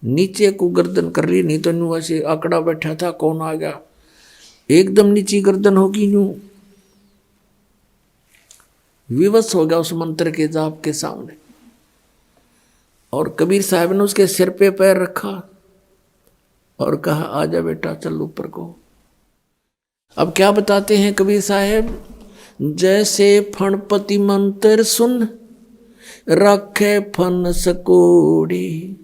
नीचे को गर्दन कर ली, नहीं तो न्यू ऐसे आंकड़ा बैठा था, कौन आ गया, एकदम नीची गर्दन होगी, न्यू विवश हो गया उस मंत्र के जाप के सामने। और कबीर साहब ने उसके सिर पे पैर रखा और कहा आजा बेटा चल ऊपर को। अब क्या बताते हैं कबीर साहब, जैसे फणपति मंत्र सुन रखे फन सकोड़ी,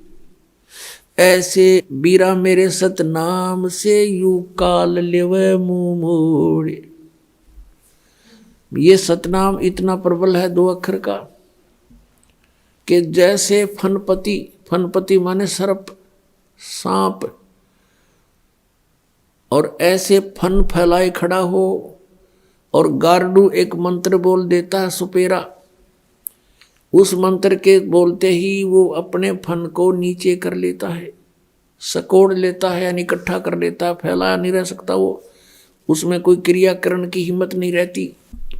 ऐसे बीरा मेरे सतनाम से यू काल लेवे मुंह मोड़े। ये सतनाम इतना प्रबल है 2 अक्षर का कि जैसे फनपति, फनपति माने सर्प, सांप, और ऐसे फन फैलाए खड़ा हो और गारडू एक मंत्र बोल देता है सुपेरा, उस मंत्र के बोलते ही वो अपने फन को नीचे कर लेता है, सकोड़ लेता है, यानी इकट्ठा कर लेता है, फैलाया नहीं रह सकता वो, उसमें कोई क्रियाकरण की हिम्मत नहीं रहती।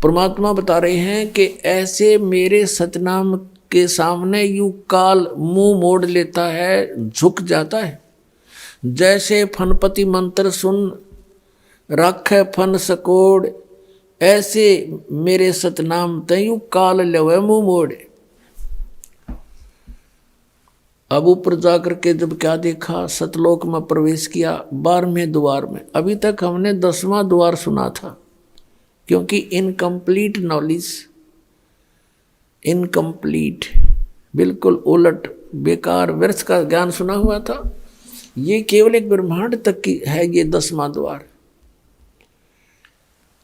परमात्मा बता रहे हैं कि ऐसे मेरे सतनाम के सामने यूं काल मुंह मोड़ लेता है, झुक जाता है। जैसे फनपति मंत्र सुन राखे फन सकोड़, ऐसे मेरे सतनाम तयू काल लवे मुंह मोड़े। अब ऊपर जाकर के जब क्या देखा, सतलोक में प्रवेश किया 12वें द्वार में। अभी तक हमने 10वां द्वार सुना था, क्योंकि इनकम्प्लीट नॉलेज, इनकम्प्लीट बिल्कुल उलट बेकार व्यर्थ का ज्ञान सुना हुआ था। ये केवल एक ब्रह्मांड तक की है ये 10वां द्वार,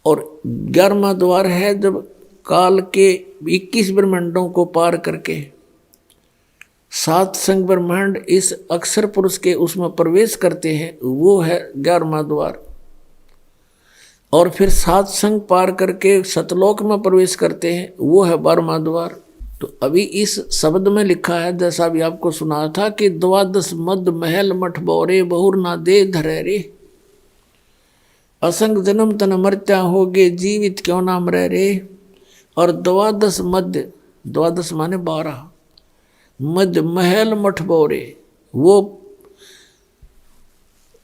और 11वां द्वार है जब काल के 21 ब्रह्मांडों को पार करके 7 संग ब्रह्मांड इस अक्षर पुरुष के उसमें प्रवेश करते हैं, वो है 11वां द्वार। और फिर 7 संग पार करके सतलोक में प्रवेश करते हैं, वो है 12वां द्वार। तो अभी इस शब्द में लिखा है, जैसा भी आपको सुना था, कि 12 मद महल मठ बोरे बहुर ना दे धरे रे, असंग जन्म तन मर्त्या होगे जीवित क्यों ना मरे रे। और 12 मध्य, 12 माने 12, मध्य महल मठ बोरे, वो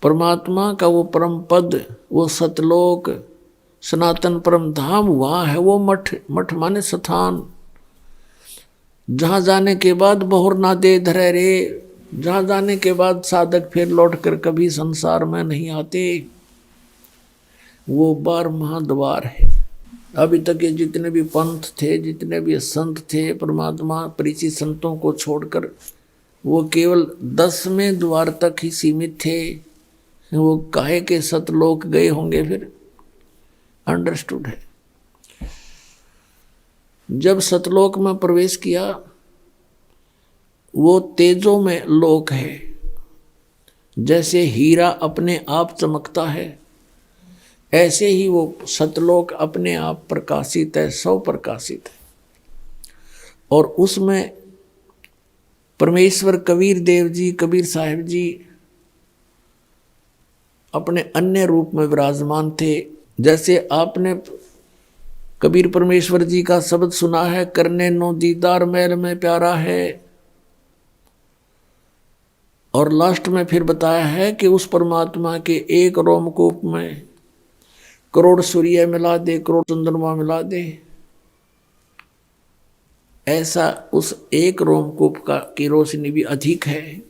परमात्मा का वो परम पद, वो सतलोक सनातन परम धाम वहाँ है वो मठ। मठ माने स्थान, जहाँ जाने के बाद बहुर ना दे धरे रे, जहाँ जाने के बाद साधक फिर लौट कर कभी संसार में नहीं आते, वो 12वां द्वार है। अभी तक ये जितने भी पंथ थे, जितने भी संत थे, परमात्मा परिचित संतों को छोड़कर वो केवल 10वें द्वार तक ही सीमित थे। वो काहे के सतलोक गए होंगे फिर, अंडरस्टूड है। जब सतलोक में प्रवेश किया, वो तेजों में लोक है। जैसे हीरा अपने आप चमकता है, ऐसे ही वो सतलोक अपने आप प्रकाशित है, सौ प्रकाशित है। और उसमें परमेश्वर कबीर देव जी, कबीर साहिब जी अपने अन्य रूप में विराजमान थे। जैसे आपने कबीर परमेश्वर जी का शब्द सुना है, करने नो दीदार मैल में प्यारा है, और लास्ट में फिर बताया है कि उस परमात्मा के एक रोमकूप में करोड़ सूर्य मिला दे, करोड़ चंद्रमा मिला दे, ऐसा उस एक रोमकूप का की रोशनी भी अधिक है।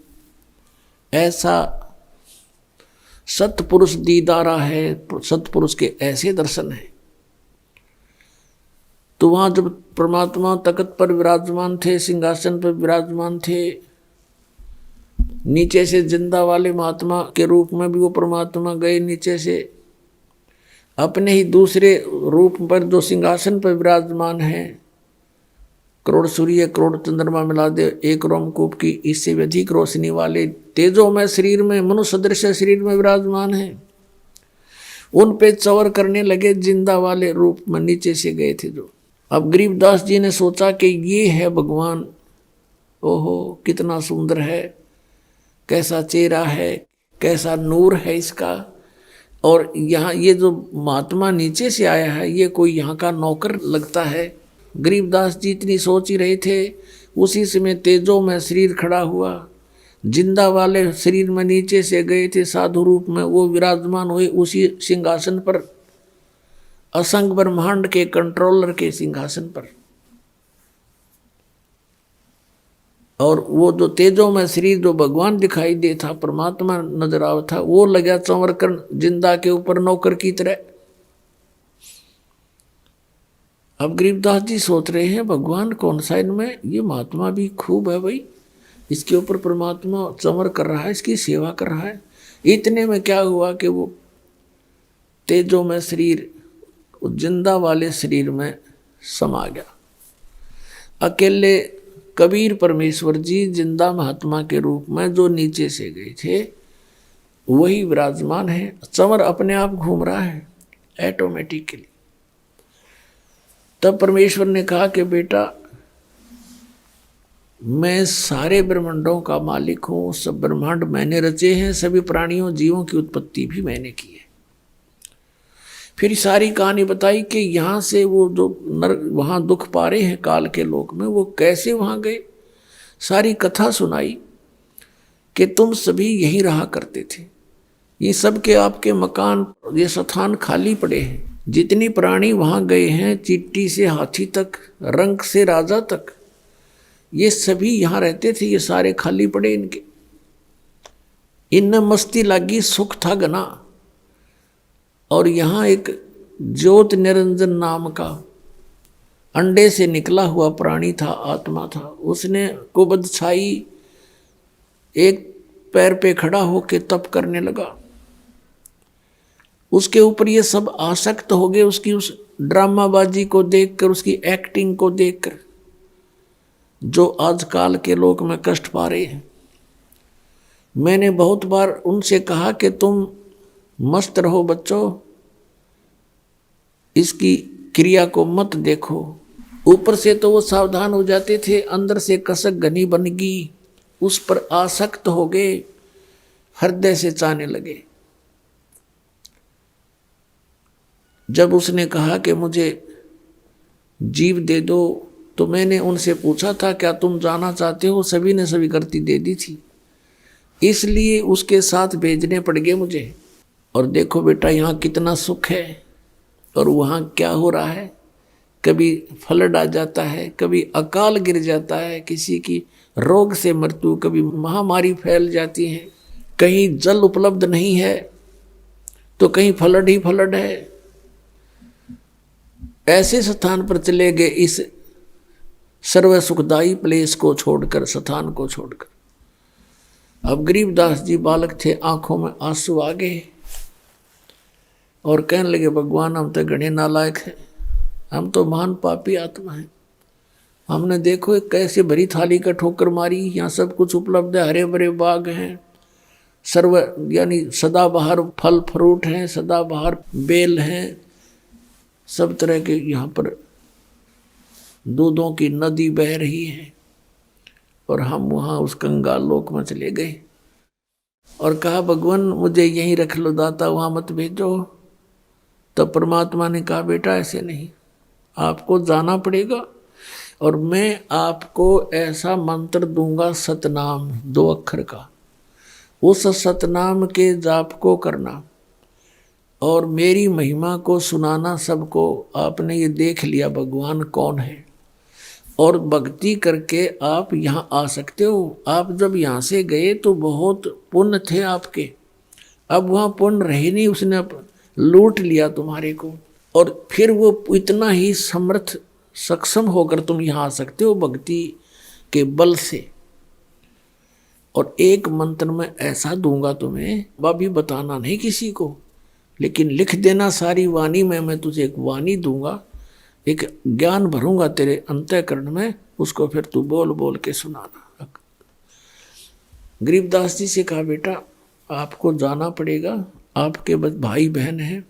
ऐसा सतपुरुष दीदारा है, सतपुरुष के ऐसे दर्शन है। तो वहाँ जब परमात्मा तख्त पर विराजमान थे, सिंहासन पर विराजमान थे, नीचे से जिंदा वाले महात्मा के रूप में भी वो परमात्मा गए नीचे से, अपने ही दूसरे रूप पर जो सिंहासन पर विराजमान है, करोड़ सूर्य करोड़ चंद्रमा मिला दे, एक रोमकूप की इससे भी अधिक रोशनी वाले तेजों में शरीर में, मनुष्य सदृश शरीर में विराजमान है। उन पे चवर करने लगे, जिंदा वाले रूप में नीचे से गए थे जो। अब गरीबदास जी ने सोचा कि ये है भगवान, ओहो कितना सुंदर है, कैसा चेहरा है, कैसा नूर है इसका। और यहाँ ये जो महात्मा नीचे से आया है, ये कोई यहाँ का नौकर लगता है। गरीबदास जी इतनी सोच ही रहे थे, उसी समय तेजो में शरीर खड़ा हुआ, जिंदा वाले शरीर में नीचे से गए थे साधु रूप में, वो विराजमान हुए उसी सिंहासन पर, असंग ब्रह्मांड के कंट्रोलर के सिंहासन पर। और वो जो तेजो में शरीर जो भगवान दिखाई दे था, परमात्मा नजर आव था, वो लगा चंवर कर जिंदा के ऊपर नौकर की तरह। अब गरीबदास जी सोच रहे हैं भगवान कौन सा इनमें, ये महात्मा भी खूब है भाई, इसके ऊपर परमात्मा चंवर कर रहा है, इसकी सेवा कर रहा है। इतने में क्या हुआ कि वो तेजो में शरीर जिंदा वाले शरीर में समा गया। अकेले कबीर परमेश्वर जी जिंदा महात्मा के रूप में जो नीचे से गए थे वही विराजमान है, चंवर अपने आप घूम रहा है ऑटोमेटिकली। तब परमेश्वर ने कहा कि बेटा मैं सारे ब्रह्मांडों का मालिक हूँ, सब ब्रह्मांड मैंने रचे हैं, सभी प्राणियों जीवों की उत्पत्ति भी मैंने की है। फिर सारी कहानी बताई कि यहाँ से वो जो वहाँ दुख पा रहे हैं काल के लोक में, वो कैसे वहाँ गए। सारी कथा सुनाई कि तुम सभी यहीं रहा करते थे, ये सब के आपके मकान, ये स्थान खाली पड़े हैं। जितनी प्राणी वहाँ गए हैं, चींटी से हाथी तक, रंक से राजा तक, ये सभी यहाँ रहते थे, ये सारे खाली पड़े इनके। इनमें मस्ती लगी, सुख था घना। और यहाँ एक ज्योत निरंजन नाम का अंडे से निकला हुआ प्राणी था, आत्मा था, उसने कुबद छाई, एक पैर पे खड़ा होके तप करने लगा। उसके ऊपर ये सब आसक्त हो गए, उसकी उस ड्रामाबाजी को देखकर, उसकी एक्टिंग को देखकर, जो आजकल के लोक में कष्ट पा रहे हैं। मैंने बहुत बार उनसे कहा कि तुम मस्त रहो बच्चों, इसकी क्रिया को मत देखो। ऊपर से तो वो सावधान हो जाते थे, अंदर से कसक घनी बन गई, उस पर आसक्त हो गए, हृदय से चाहने लगे। जब उसने कहा कि मुझे जीव दे दो, तो मैंने उनसे पूछा था क्या तुम जाना चाहते हो, सभी ने स्वीकृति दे दी थी, इसलिए उसके साथ भेजने पड़ गए मुझे। और देखो बेटा यहाँ कितना सुख है और वहाँ क्या हो रहा है, कभी फ्लड आ जाता है, कभी अकाल गिर जाता है, किसी की रोग से मृत्यु, कभी महामारी फैल जाती है, कहीं जल उपलब्ध नहीं है तो कहीं फ्लड ही फ्लड है। ऐसे स्थान पर चले गए इस सर्व सुखदायी प्लेस को छोड़कर, स्थान को छोड़कर। अब गरीबदास जी बालक थे, आंखों में आंसू आ गए और कहने लगे भगवान हम तो घने नालायक हैं, हम तो महान पापी आत्मा हैं, हमने देखो एक कैसे भरी थाली का ठोकर मारी, यहाँ सब कुछ उपलब्ध है, हरे भरे बाग हैं, सर्व यानी सदाबहार फल फ्रूट हैं, सदाबहार बेल हैं, सब तरह के यहाँ पर दूधों की नदी बह रही है। और हम वहाँ उस कंगाल लोक में चले गए और कहा भगवान मुझे यहीं रख लो दाता, वहाँ मत भेजो। तब परमात्मा ने कहा बेटा ऐसे नहीं, आपको जाना पड़ेगा और मैं आपको ऐसा मंत्र दूंगा सतनाम 2 अक्षर का, उस सतनाम के जाप को करना और मेरी महिमा को सुनाना सबको। आपने ये देख लिया भगवान कौन है और भक्ति करके आप यहाँ आ सकते हो। आप जब यहाँ से गए तो बहुत पुण्य थे आपके, अब वहाँ पुण्य रहे नहीं, उसने लूट लिया तुम्हारे को। और फिर वो इतना ही समर्थ सक्षम होकर तुम यहाँ आ सकते हो भक्ति के बल से। और एक मंत्र में ऐसा दूंगा तुम्हें, वह भी बताना नहीं किसी को, लेकिन लिख देना सारी वाणी में, मैं तुझे एक वाणी दूंगा, एक ज्ञान भरूंगा तेरे अंतःकरण में, उसको फिर तू बोल बोल के सुनाना। गरीबदास जी से कहा बेटा आपको जाना पड़ेगा, आपके भाई बहन हैं,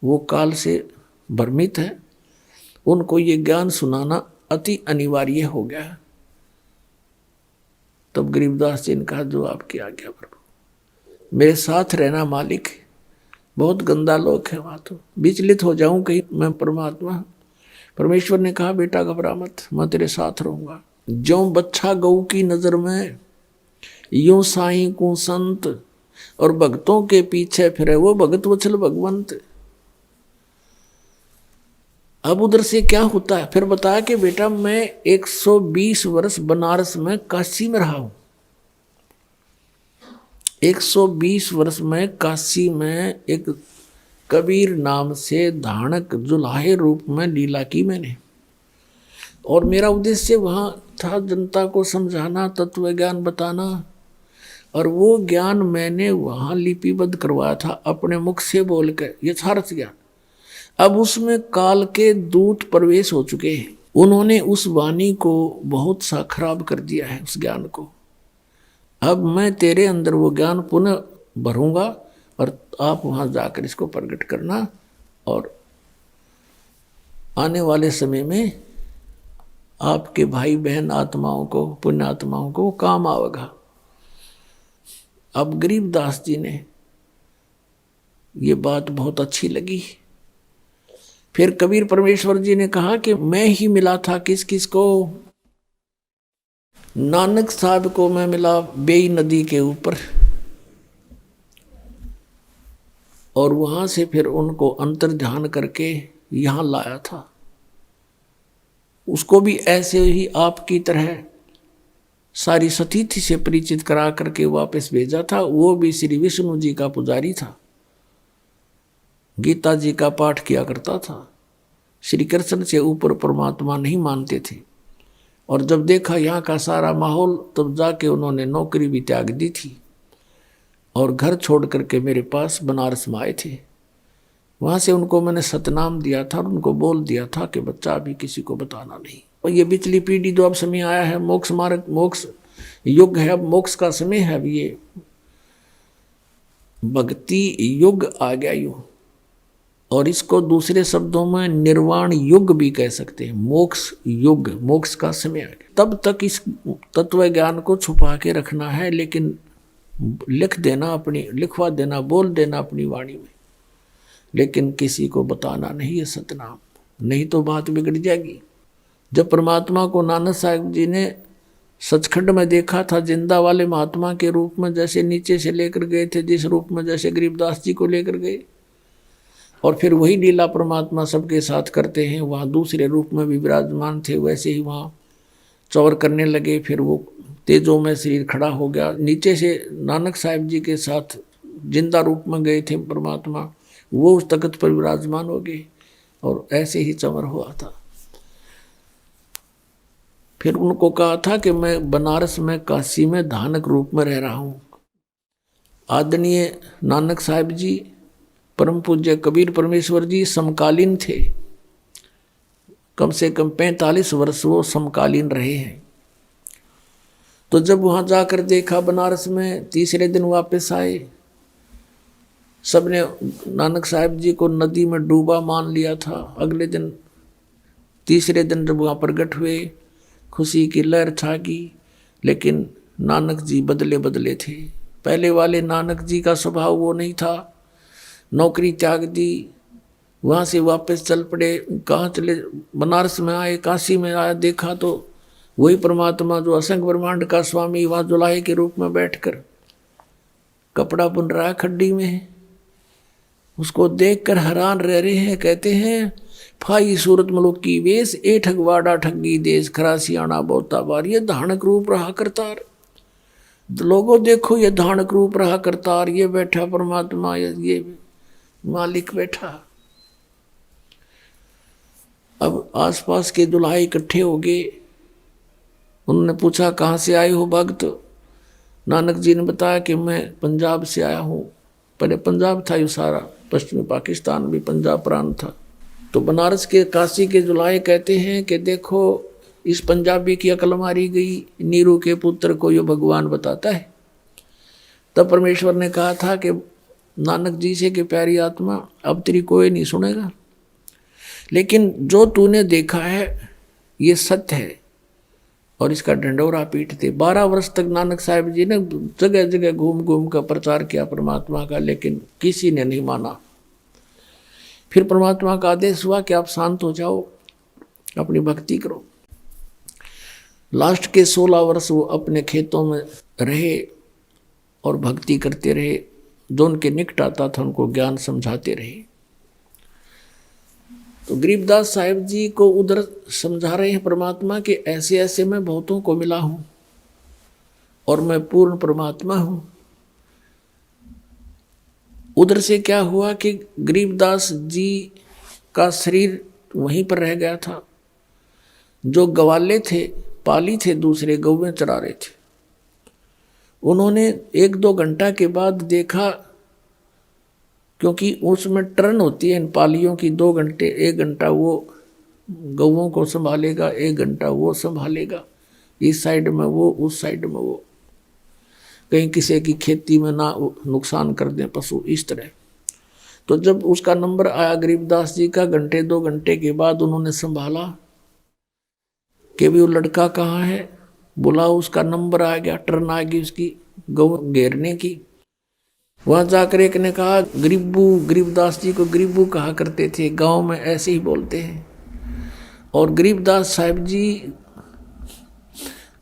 वो काल से भ्रमित है, उनको ये ज्ञान सुनाना अति अनिवार्य हो गया। तब गरीबदास जी ने कहा जो आपकी आज्ञा प्रभु, मेरे साथ रहना मालिक, बहुत गंदा लोक है वहाँ, तो विचलित हो जाऊं कहीं मैं परमात्मा, परमेश्वर ने कहा बेटा घबरा मत, मैं तेरे साथ रहूंगा। ज्यों बच्चा गऊ की नजर में, यूं साईं को संत, और भक्तों के पीछे फिरे वो भगत वत्सल भगवंत। अब उधर से क्या होता है, फिर बताया कि बेटा मैं 120 वर्ष बनारस में काशी में रहा हूं। 120 वर्ष में काशी में एक कबीर नाम से धानक जुलाहे रूप में लीला की मैंने, और मेरा उद्देश्य वहाँ था जनता को समझाना, तत्व ज्ञान बताना, और वो ज्ञान मैंने वहाँ लिपिबद्ध करवाया था अपने मुख से बोल कर, यथार्थ ज्ञान। अब उसमें काल के दूत प्रवेश हो चुके हैं, उन्होंने उस वाणी को बहुत सा खराब कर दिया है, उस ज्ञान को। अब मैं तेरे अंदर वो ज्ञान पुनः भरूंगा और आप वहाँ जाकर इसको प्रकट करना, और आने वाले समय में आपके भाई बहन आत्माओं को, पुण्य आत्माओं को काम आवेगा। अब गरीबदास जी ने ये बात बहुत अच्छी लगी। फिर कबीर परमेश्वर जी ने कहा कि मैं ही मिला था किस किस को, नानक साहब को मैं मिला बेई नदी के ऊपर, और वहां से फिर उनको अंतर ध्यान करके यहां लाया था। उसको भी ऐसे ही आपकी तरह सारी सतीथि से परिचित करा करके वापस भेजा था। वो भी श्री विष्णु जी का पुजारी था, गीता जी का पाठ किया करता था, श्री कृष्ण से ऊपर परमात्मा नहीं मानते थे। और जब देखा यहाँ का सारा माहौल, तब जाके उन्होंने नौकरी भी त्याग दी थी और घर छोड़ करके मेरे पास बनारस में आए थे। वहाँ से उनको मैंने सतनाम दिया था और उनको बोल दिया था कि बच्चा अभी किसी को बताना नहीं। और ये पिछली पीढ़ी जो अब समय आया है, मोक्ष मार्ग, मोक्ष युग है, अब मोक्ष का समय है, अब ये भक्ति युग आ गया युग, और इसको दूसरे शब्दों में निर्वाण युग भी कह सकते हैं। मोक्ष युग, मोक्ष का समय आ गया। तब तक इस तत्व ज्ञान को छुपा के रखना है, लेकिन लिख देना अपनी, लिखवा देना, बोल देना अपनी वाणी में, लेकिन किसी को बताना नहीं है सतनाम, नहीं तो बात बिगड़ जाएगी। जब परमात्मा को नानक साहब जी ने सचखंड में देखा था, जिंदा वाले महात्मा के रूप में, जैसे नीचे से लेकर गए थे, जिस रूप में जैसे गरीबदास जी को लेकर गए, और फिर वही लीला परमात्मा सबके साथ करते हैं, वहाँ दूसरे रूप में भी विराजमान थे, वैसे ही वहाँ चौर करने लगे। फिर वो तेजों में शरीर खड़ा हो गया, नीचे से नानक साहब जी के साथ जिंदा रूप में गए थे परमात्मा, वो उस तख्त पर विराजमान हो गए, और ऐसे ही चमर हुआ था। फिर उनको कहा था कि मैं बनारस में, काशी में धानक रूप में रह रहा हूँ। आदरणीय नानक साहब जी, परम पूज्य कबीर परमेश्वर जी समकालीन थे, कम से कम 45 वर्ष वो समकालीन रहे हैं। तो जब वहाँ जाकर देखा बनारस में, तीसरे दिन वापस आए, सबने नानक साहब जी को नदी में डूबा मान लिया था। अगले दिन, तीसरे दिन जब वहाँ प्रकट हुए, खुशी की लहर छा गई, लेकिन नानक जी बदले बदले थे। पहले वाले नानक जी का स्वभाव वो नहीं था। नौकरी त्याग दी, वहाँ से वापस चल पड़े। कहाँ चले? बनारस में आए, काशी में आया, देखा तो वही परमात्मा जो असंख्य ब्रह्मांड का स्वामी वहाँ जुलाहे के रूप में बैठकर कपड़ा बुन रहा है खड्डी में, उसको देखकर हैरान रह रहे हैं। कहते हैं, फाई सूरत मलुक की वेश, ए ठगवाड़ा ठगी देश, खरासियाना बोता बार, ये धानक रूप रहा करतार। लोगों देखो, ये धानक रूप रहा करतार, ये बैठा परमात्मा, ये मालिक बैठा। अब आसपास के दुल्हा इकट्ठे हो गए। उन्होंने पूछा, कहाँ से आए हो भक्त? नानक जी ने बताया कि मैं पंजाब से आया हूँ। पहले पंजाब था ये सारा, पश्चिमी पाकिस्तान भी पंजाब प्रांत था। तो बनारस के, काशी के जुलाहे कहते हैं कि देखो, इस पंजाबी की अकल मारी गई, नीरू के पुत्र को ये भगवान बताता है। तब परमेश्वर ने कहा था कि नानक जी से कि प्यारी आत्मा, अब तेरी कोई नहीं सुनेगा, लेकिन जो तूने देखा है ये सत्य है, और इसका ढंडोरा पीटते। 12 वर्ष तक नानक साहब जी ने जगह जगह घूम घूम कर प्रचार किया परमात्मा का, लेकिन किसी ने नहीं माना। फिर परमात्मा का आदेश हुआ कि आप शांत हो जाओ, अपनी भक्ति करो। लास्ट के 16 वर्ष वो अपने खेतों में रहे और भक्ति करते रहे। जो उनके निकट आता था उनको ज्ञान समझाते रहे। तो गरीबदास साहिब जी को उधर समझा रहे हैं परमात्मा के ऐसे ऐसे मैं बहुतों को मिला हूं और मैं पूर्ण परमात्मा हूं। उधर से क्या हुआ कि गरीबदास जी का शरीर वहीं पर रह गया था। जो गवाले थे, पाली थे, दूसरे गौवें चरा रहे थे। उन्होंने 1-2 घंटा के बाद देखा, क्योंकि उसमें टर्न होती है इन पालियों की, 2 घंटे, 1 घंटा वो गौवों को संभालेगा, 1 घंटा वो संभालेगा, इस साइड में वो, उस साइड में वो, कहीं किसी की खेती में ना नुकसान कर दें पशु, इस तरह। तो जब उसका नंबर आया गरीबदास जी का, 1-2 घंटे के बाद उन्होंने संभाला कि भी वो लड़का कहाँ है। बोला, उसका नंबर आ गया, टर्न आ गई उसकी गौ घेरने की। वहां जाकर एक ने कहा, गरीबदास जी को गरीबू कहा करते थे, गांव में ऐसे ही बोलते हैं। और गरीबदास साहिब जी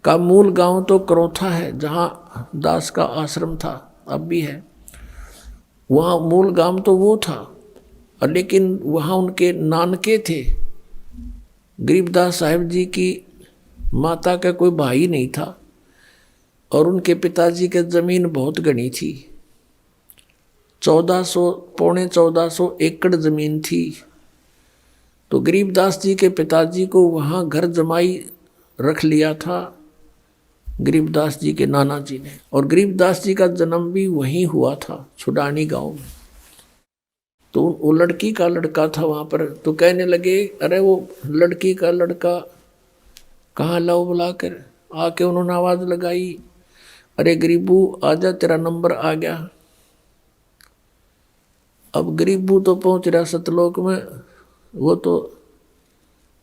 का मूल गांव तो करोथा है, जहां दास का आश्रम था, अब भी है। वहाँ मूल गांव तो वो था, लेकिन वहाँ उनके नानके थे। गरीबदास साहिब जी की माता का कोई भाई नहीं था और उनके पिताजी के ज़मीन बहुत घनी थी। 1400 एकड़ ज़मीन थी। तो गरीबदास जी के पिताजी को वहाँ घर जमाई रख लिया था गरीबदास जी के नाना जी ने। और गरीबदास जी का जन्म भी वहीं हुआ था, छुडानी गांव में। तो वो लड़की का लड़का था वहाँ पर। तो कहने लगे, अरे वो लड़की का लड़का कहाँ लाओ, बुलाकर। आके उन्होंने आवाज़ लगाई, अरे गरीबू आजा, तेरा नंबर आ गया। अब गरीबू तो पहुँच रहा सतलोक में, वो तो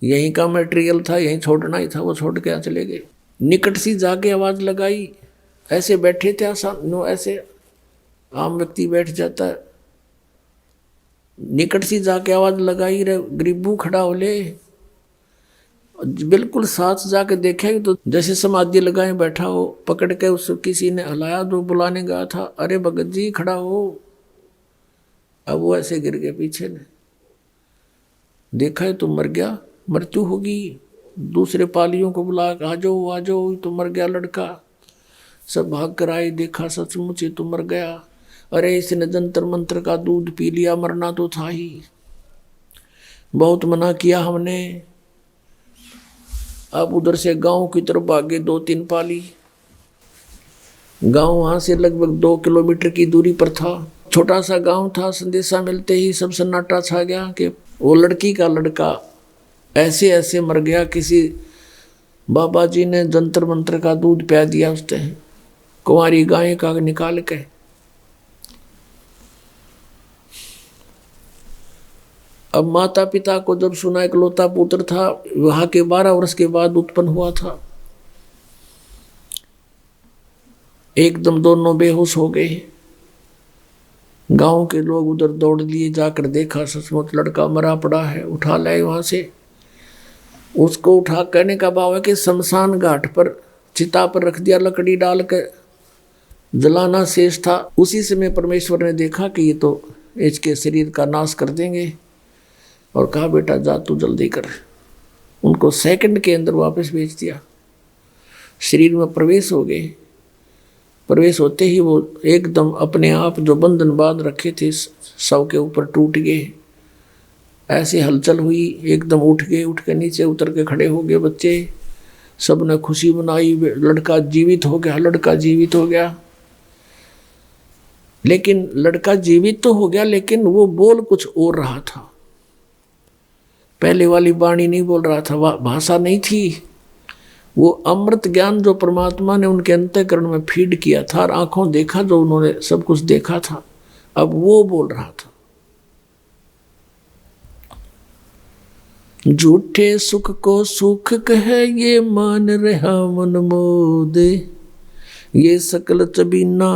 यहीं का मटेरियल था, यहीं छोड़ना ही था, वो छोड़ के चले गए। निकट सी जाके आवाज़ लगाई, ऐसे बैठे थे आसान, ऐसे आम व्यक्ति बैठ जाता है। निकट सी जाके आवाज़ लगाई, रे गरीबू खड़ा हो ले। बिल्कुल साथ जाके देखा तो जैसे समाधि लगाए बैठा हो, पकड़ के उस किसी ने हलाया, जो बुलाने गया था, अरे भगत जी खड़ा हो। अब वो ऐसे गिर गए पीछे ने। देखा है तो मर गया, मृत्यु होगी। दूसरे पालियों को बुला, आ जाओ आ जाओ, तो मर गया लड़का। सब भाग कर आए, देखा सचमुच तो मर गया। अरे इसने जंतर मंत्र का दूध पी लिया, मरना तो था ही। बहुत मना किया हमने। अब उधर से गांव की तरफ भागे 2-3 पाली। गांव वहां से लगभग 2 किलोमीटर की दूरी पर था। छोटा सा गांव था। संदेशा मिलते ही सब सन्नाटा छा गया कि वो लड़की का लड़का ऐसे ऐसे मर गया, किसी बाबा जी ने जंतर मंत्र का दूध पिया दिया उसने, कुंवारी गाय का निकाल के। अब माता पिता को जब सुना, इकलौता पुत्र था, वहां के 12 वर्ष के बाद उत्पन्न हुआ था। एकदम दोनों बेहोश हो गए। गांव के लोग उधर दौड़ लिए, जाकर देखा सचमुच लड़का मरा पड़ा है। उठा लाए वहां से। उसको उठा, कहने का भाव है कि शमशान घाट पर चिता पर रख दिया, लकड़ी डाल के जलाना शेष था। उसी समय परमेश्वर ने देखा कि ये तो इसके शरीर का नाश कर देंगे, और कहा बेटा जा तू जल्दी कर। उनको सेकंड के अंदर वापस भेज दिया। शरीर में प्रवेश हो गए। प्रवेश होते ही वो एकदम अपने आप जो बंधन बांध रखे थे शव के ऊपर टूट गए। ऐसे हलचल हुई, एकदम उठ गए। उठ के नीचे उतर के खड़े हो गए बच्चे। सब ने खुशी मनाई, लड़का जीवित हो गया, लड़का जीवित हो गया। लेकिन लड़का जीवित तो हो गया, लेकिन वो बोल कुछ और रहा था। पहले वाली वाणी नहीं बोल रहा था, भाषा नहीं थी। वो अमृत ज्ञान जो परमात्मा ने उनके अंतःकरण में फीड किया था, और आंखों देखा, जो उन्होंने सब कुछ देखा था, अब वो बोल रहा था। झूठे सुख को सुख कहे, ये मान रहा मन मोदे। ये सकल चबीना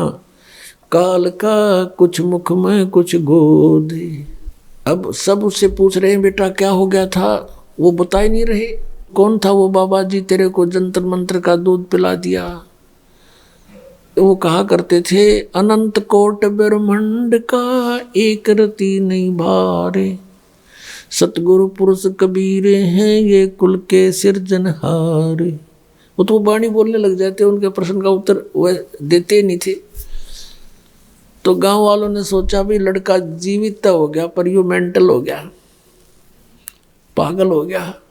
काल का, कुछ मुख में कुछ गोदे। अब सब उससे पूछ रहे हैं, बेटा क्या हो गया था? वो बता ही नहीं रहे कौन था वो बाबा जी तेरे को जंतर मंत्र का दूध पिला दिया। वो कहा करते थे अनंत कोट ब्रह्मांड का एक रति नहीं भारे, सतगुरु पुरुष कबीर हैं ये कुल के सिरजनहारे। वो तो वाणी बोलने लग जाते, उनके प्रश्न का उत्तर वह देते नहीं थे। तो गांव वालों ने सोचा भी लड़का जीवित तो हो गया पर यू मेंटल हो गया, पागल हो गया।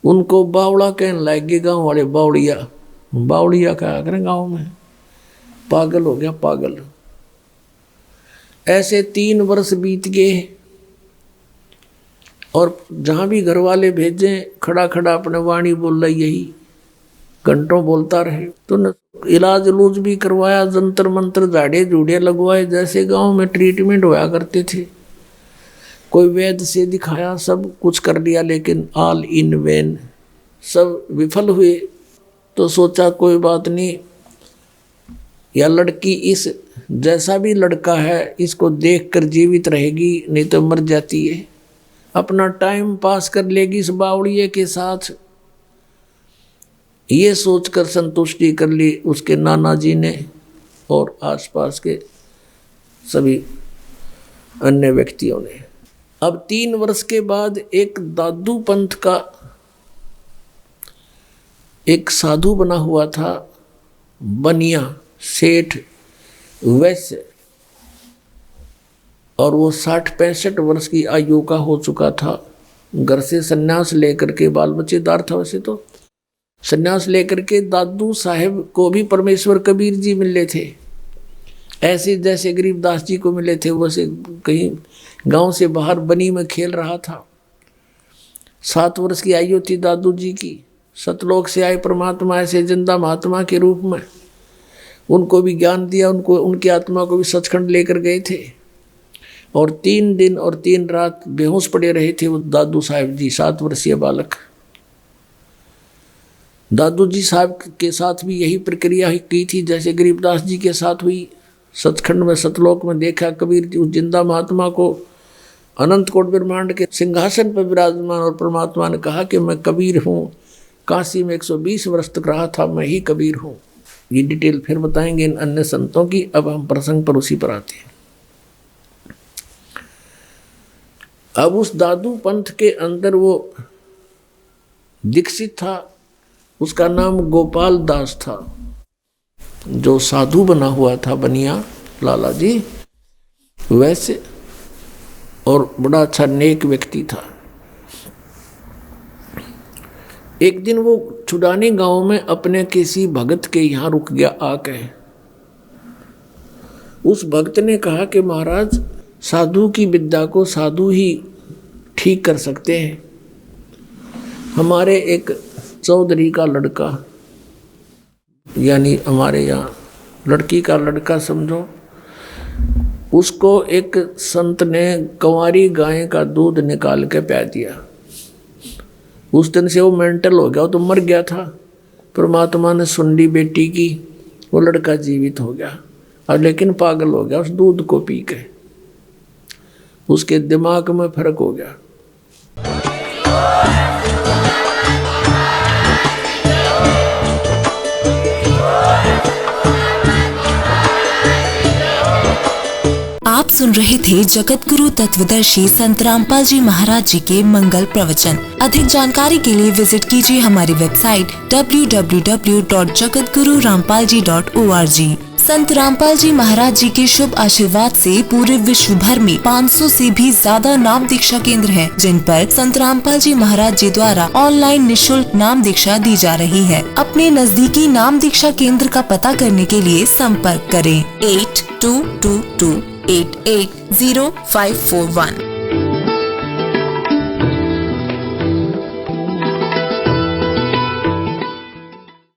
उनको बावड़ा कहने लगे गांव वाले, बावड़िया, बावड़िया कहा करें गांव में, पागल हो गया पागल। ऐसे 3 वर्ष बीत गए और जहां भी घर वाले भेजे खड़ा खड़ा अपने वाणी बोल रहा, यही घंटों बोलता रहे। तो इलाज लूज भी करवाया, जंतर मंत्र झाड़े झूड़े लगवाए, जैसे गांव में ट्रीटमेंट होया करते थे। कोई वैद्य से दिखाया, सब कुछ कर लिया, लेकिन ऑल इन वेन, सब विफल हुए। तो सोचा कोई बात नहीं, या लड़की इस जैसा भी लड़का है इसको देखकर जीवित रहेगी, नहीं तो मर जाती है। अपना टाइम पास कर लेगी इस बावड़िए के साथ, ये सोचकर संतुष्टि कर ली उसके नाना जी ने और आसपास के सभी अन्य व्यक्तियों ने। अब 3 वर्ष के बाद एक दादू पंथ का एक साधु बना हुआ था, बनिया सेठ वैश्य, और वो 60-65 वर्ष की आयु का हो चुका था। घर से सन्यास लेकर के, बाल बच्चेदार था वैसे तो, सन्यास लेकर के दादू साहेब को भी परमेश्वर कबीर जी मिले थे। ऐसे जैसे गरीबदास जी को मिले थे, वैसे कहीं गांव से बाहर बनी में खेल रहा था। 7 वर्ष की आयु थी दादू जी की। सतलोक से आए परमात्मा ऐसे जिंदा महात्मा के रूप में उनको भी ज्ञान दिया, उनको उनकी आत्मा को भी सचखंड लेकर गए थे। और 3 दिन और 3 रात बेहोश पड़े रहे थे वो दादू साहब जी, 7 वर्षीय बालक। दादू जी साहब के साथ भी यही प्रक्रिया की थी जैसे गरीबदास जी के साथ हुई। सचखंड में सतलोक में देखा कबीर जी उस जिंदा महात्मा को अनंत कोट ब्रह्मांड के सिंहासन पर विराजमान, और परमात्मा ने कहा कि मैं कबीर हूँ, काशी में 120 वर्ष तक रहा था, मैं ही कबीर हूँ। ये डिटेल फिर बताएंगे इन अन्य संतों की। अब हम प्रसंग पर उसी पर आते हैं। अब उस दादू पंथ के अंदर वो दीक्षित था, उसका नाम गोपाल दास था, जो साधु बना हुआ था बनिया लाला जी वैसे, और बड़ा अच्छा नेक व्यक्ति था। एक दिन वो छुड़ानी गांव में अपने किसी भगत के यहाँ रुक गया आके। उस भक्त ने कहा कि महाराज, साधु की विद्या को साधु ही ठीक कर सकते हैं। हमारे एक चौधरी का लड़का, यानी हमारे यहाँ लड़की का लड़का समझो, उसको एक संत ने कंवारी गाय का दूध निकाल के पिला दिया। उस दिन से वो मेंटल हो गया, वो तो मर गया था। परमात्मा ने सुन ली बेटी की, वो लड़का जीवित हो गया, और लेकिन पागल हो गया उस दूध को पी के। उसके दिमाग में फर्क हो गया। आप सुन रहे थे जगत गुरु तत्वदर्शी संत रामपाल जी महाराज जी के मंगल प्रवचन। अधिक जानकारी के लिए विजिट कीजिए हमारी वेबसाइट www.jagatgururampalji.org। संत रामपाल जी महाराज जी के शुभ आशीर्वाद से पूरे विश्व भर में 500 से भी ज्यादा नाम दीक्षा केंद्र हैं, जिन पर संत रामपाल जी महाराज जी द्वारा ऑनलाइन निशुल्क नाम दीक्षा दी जा रही है। अपने नजदीकी नाम दीक्षा केंद्र का पता करने के लिए संपर्क करें 8222880541।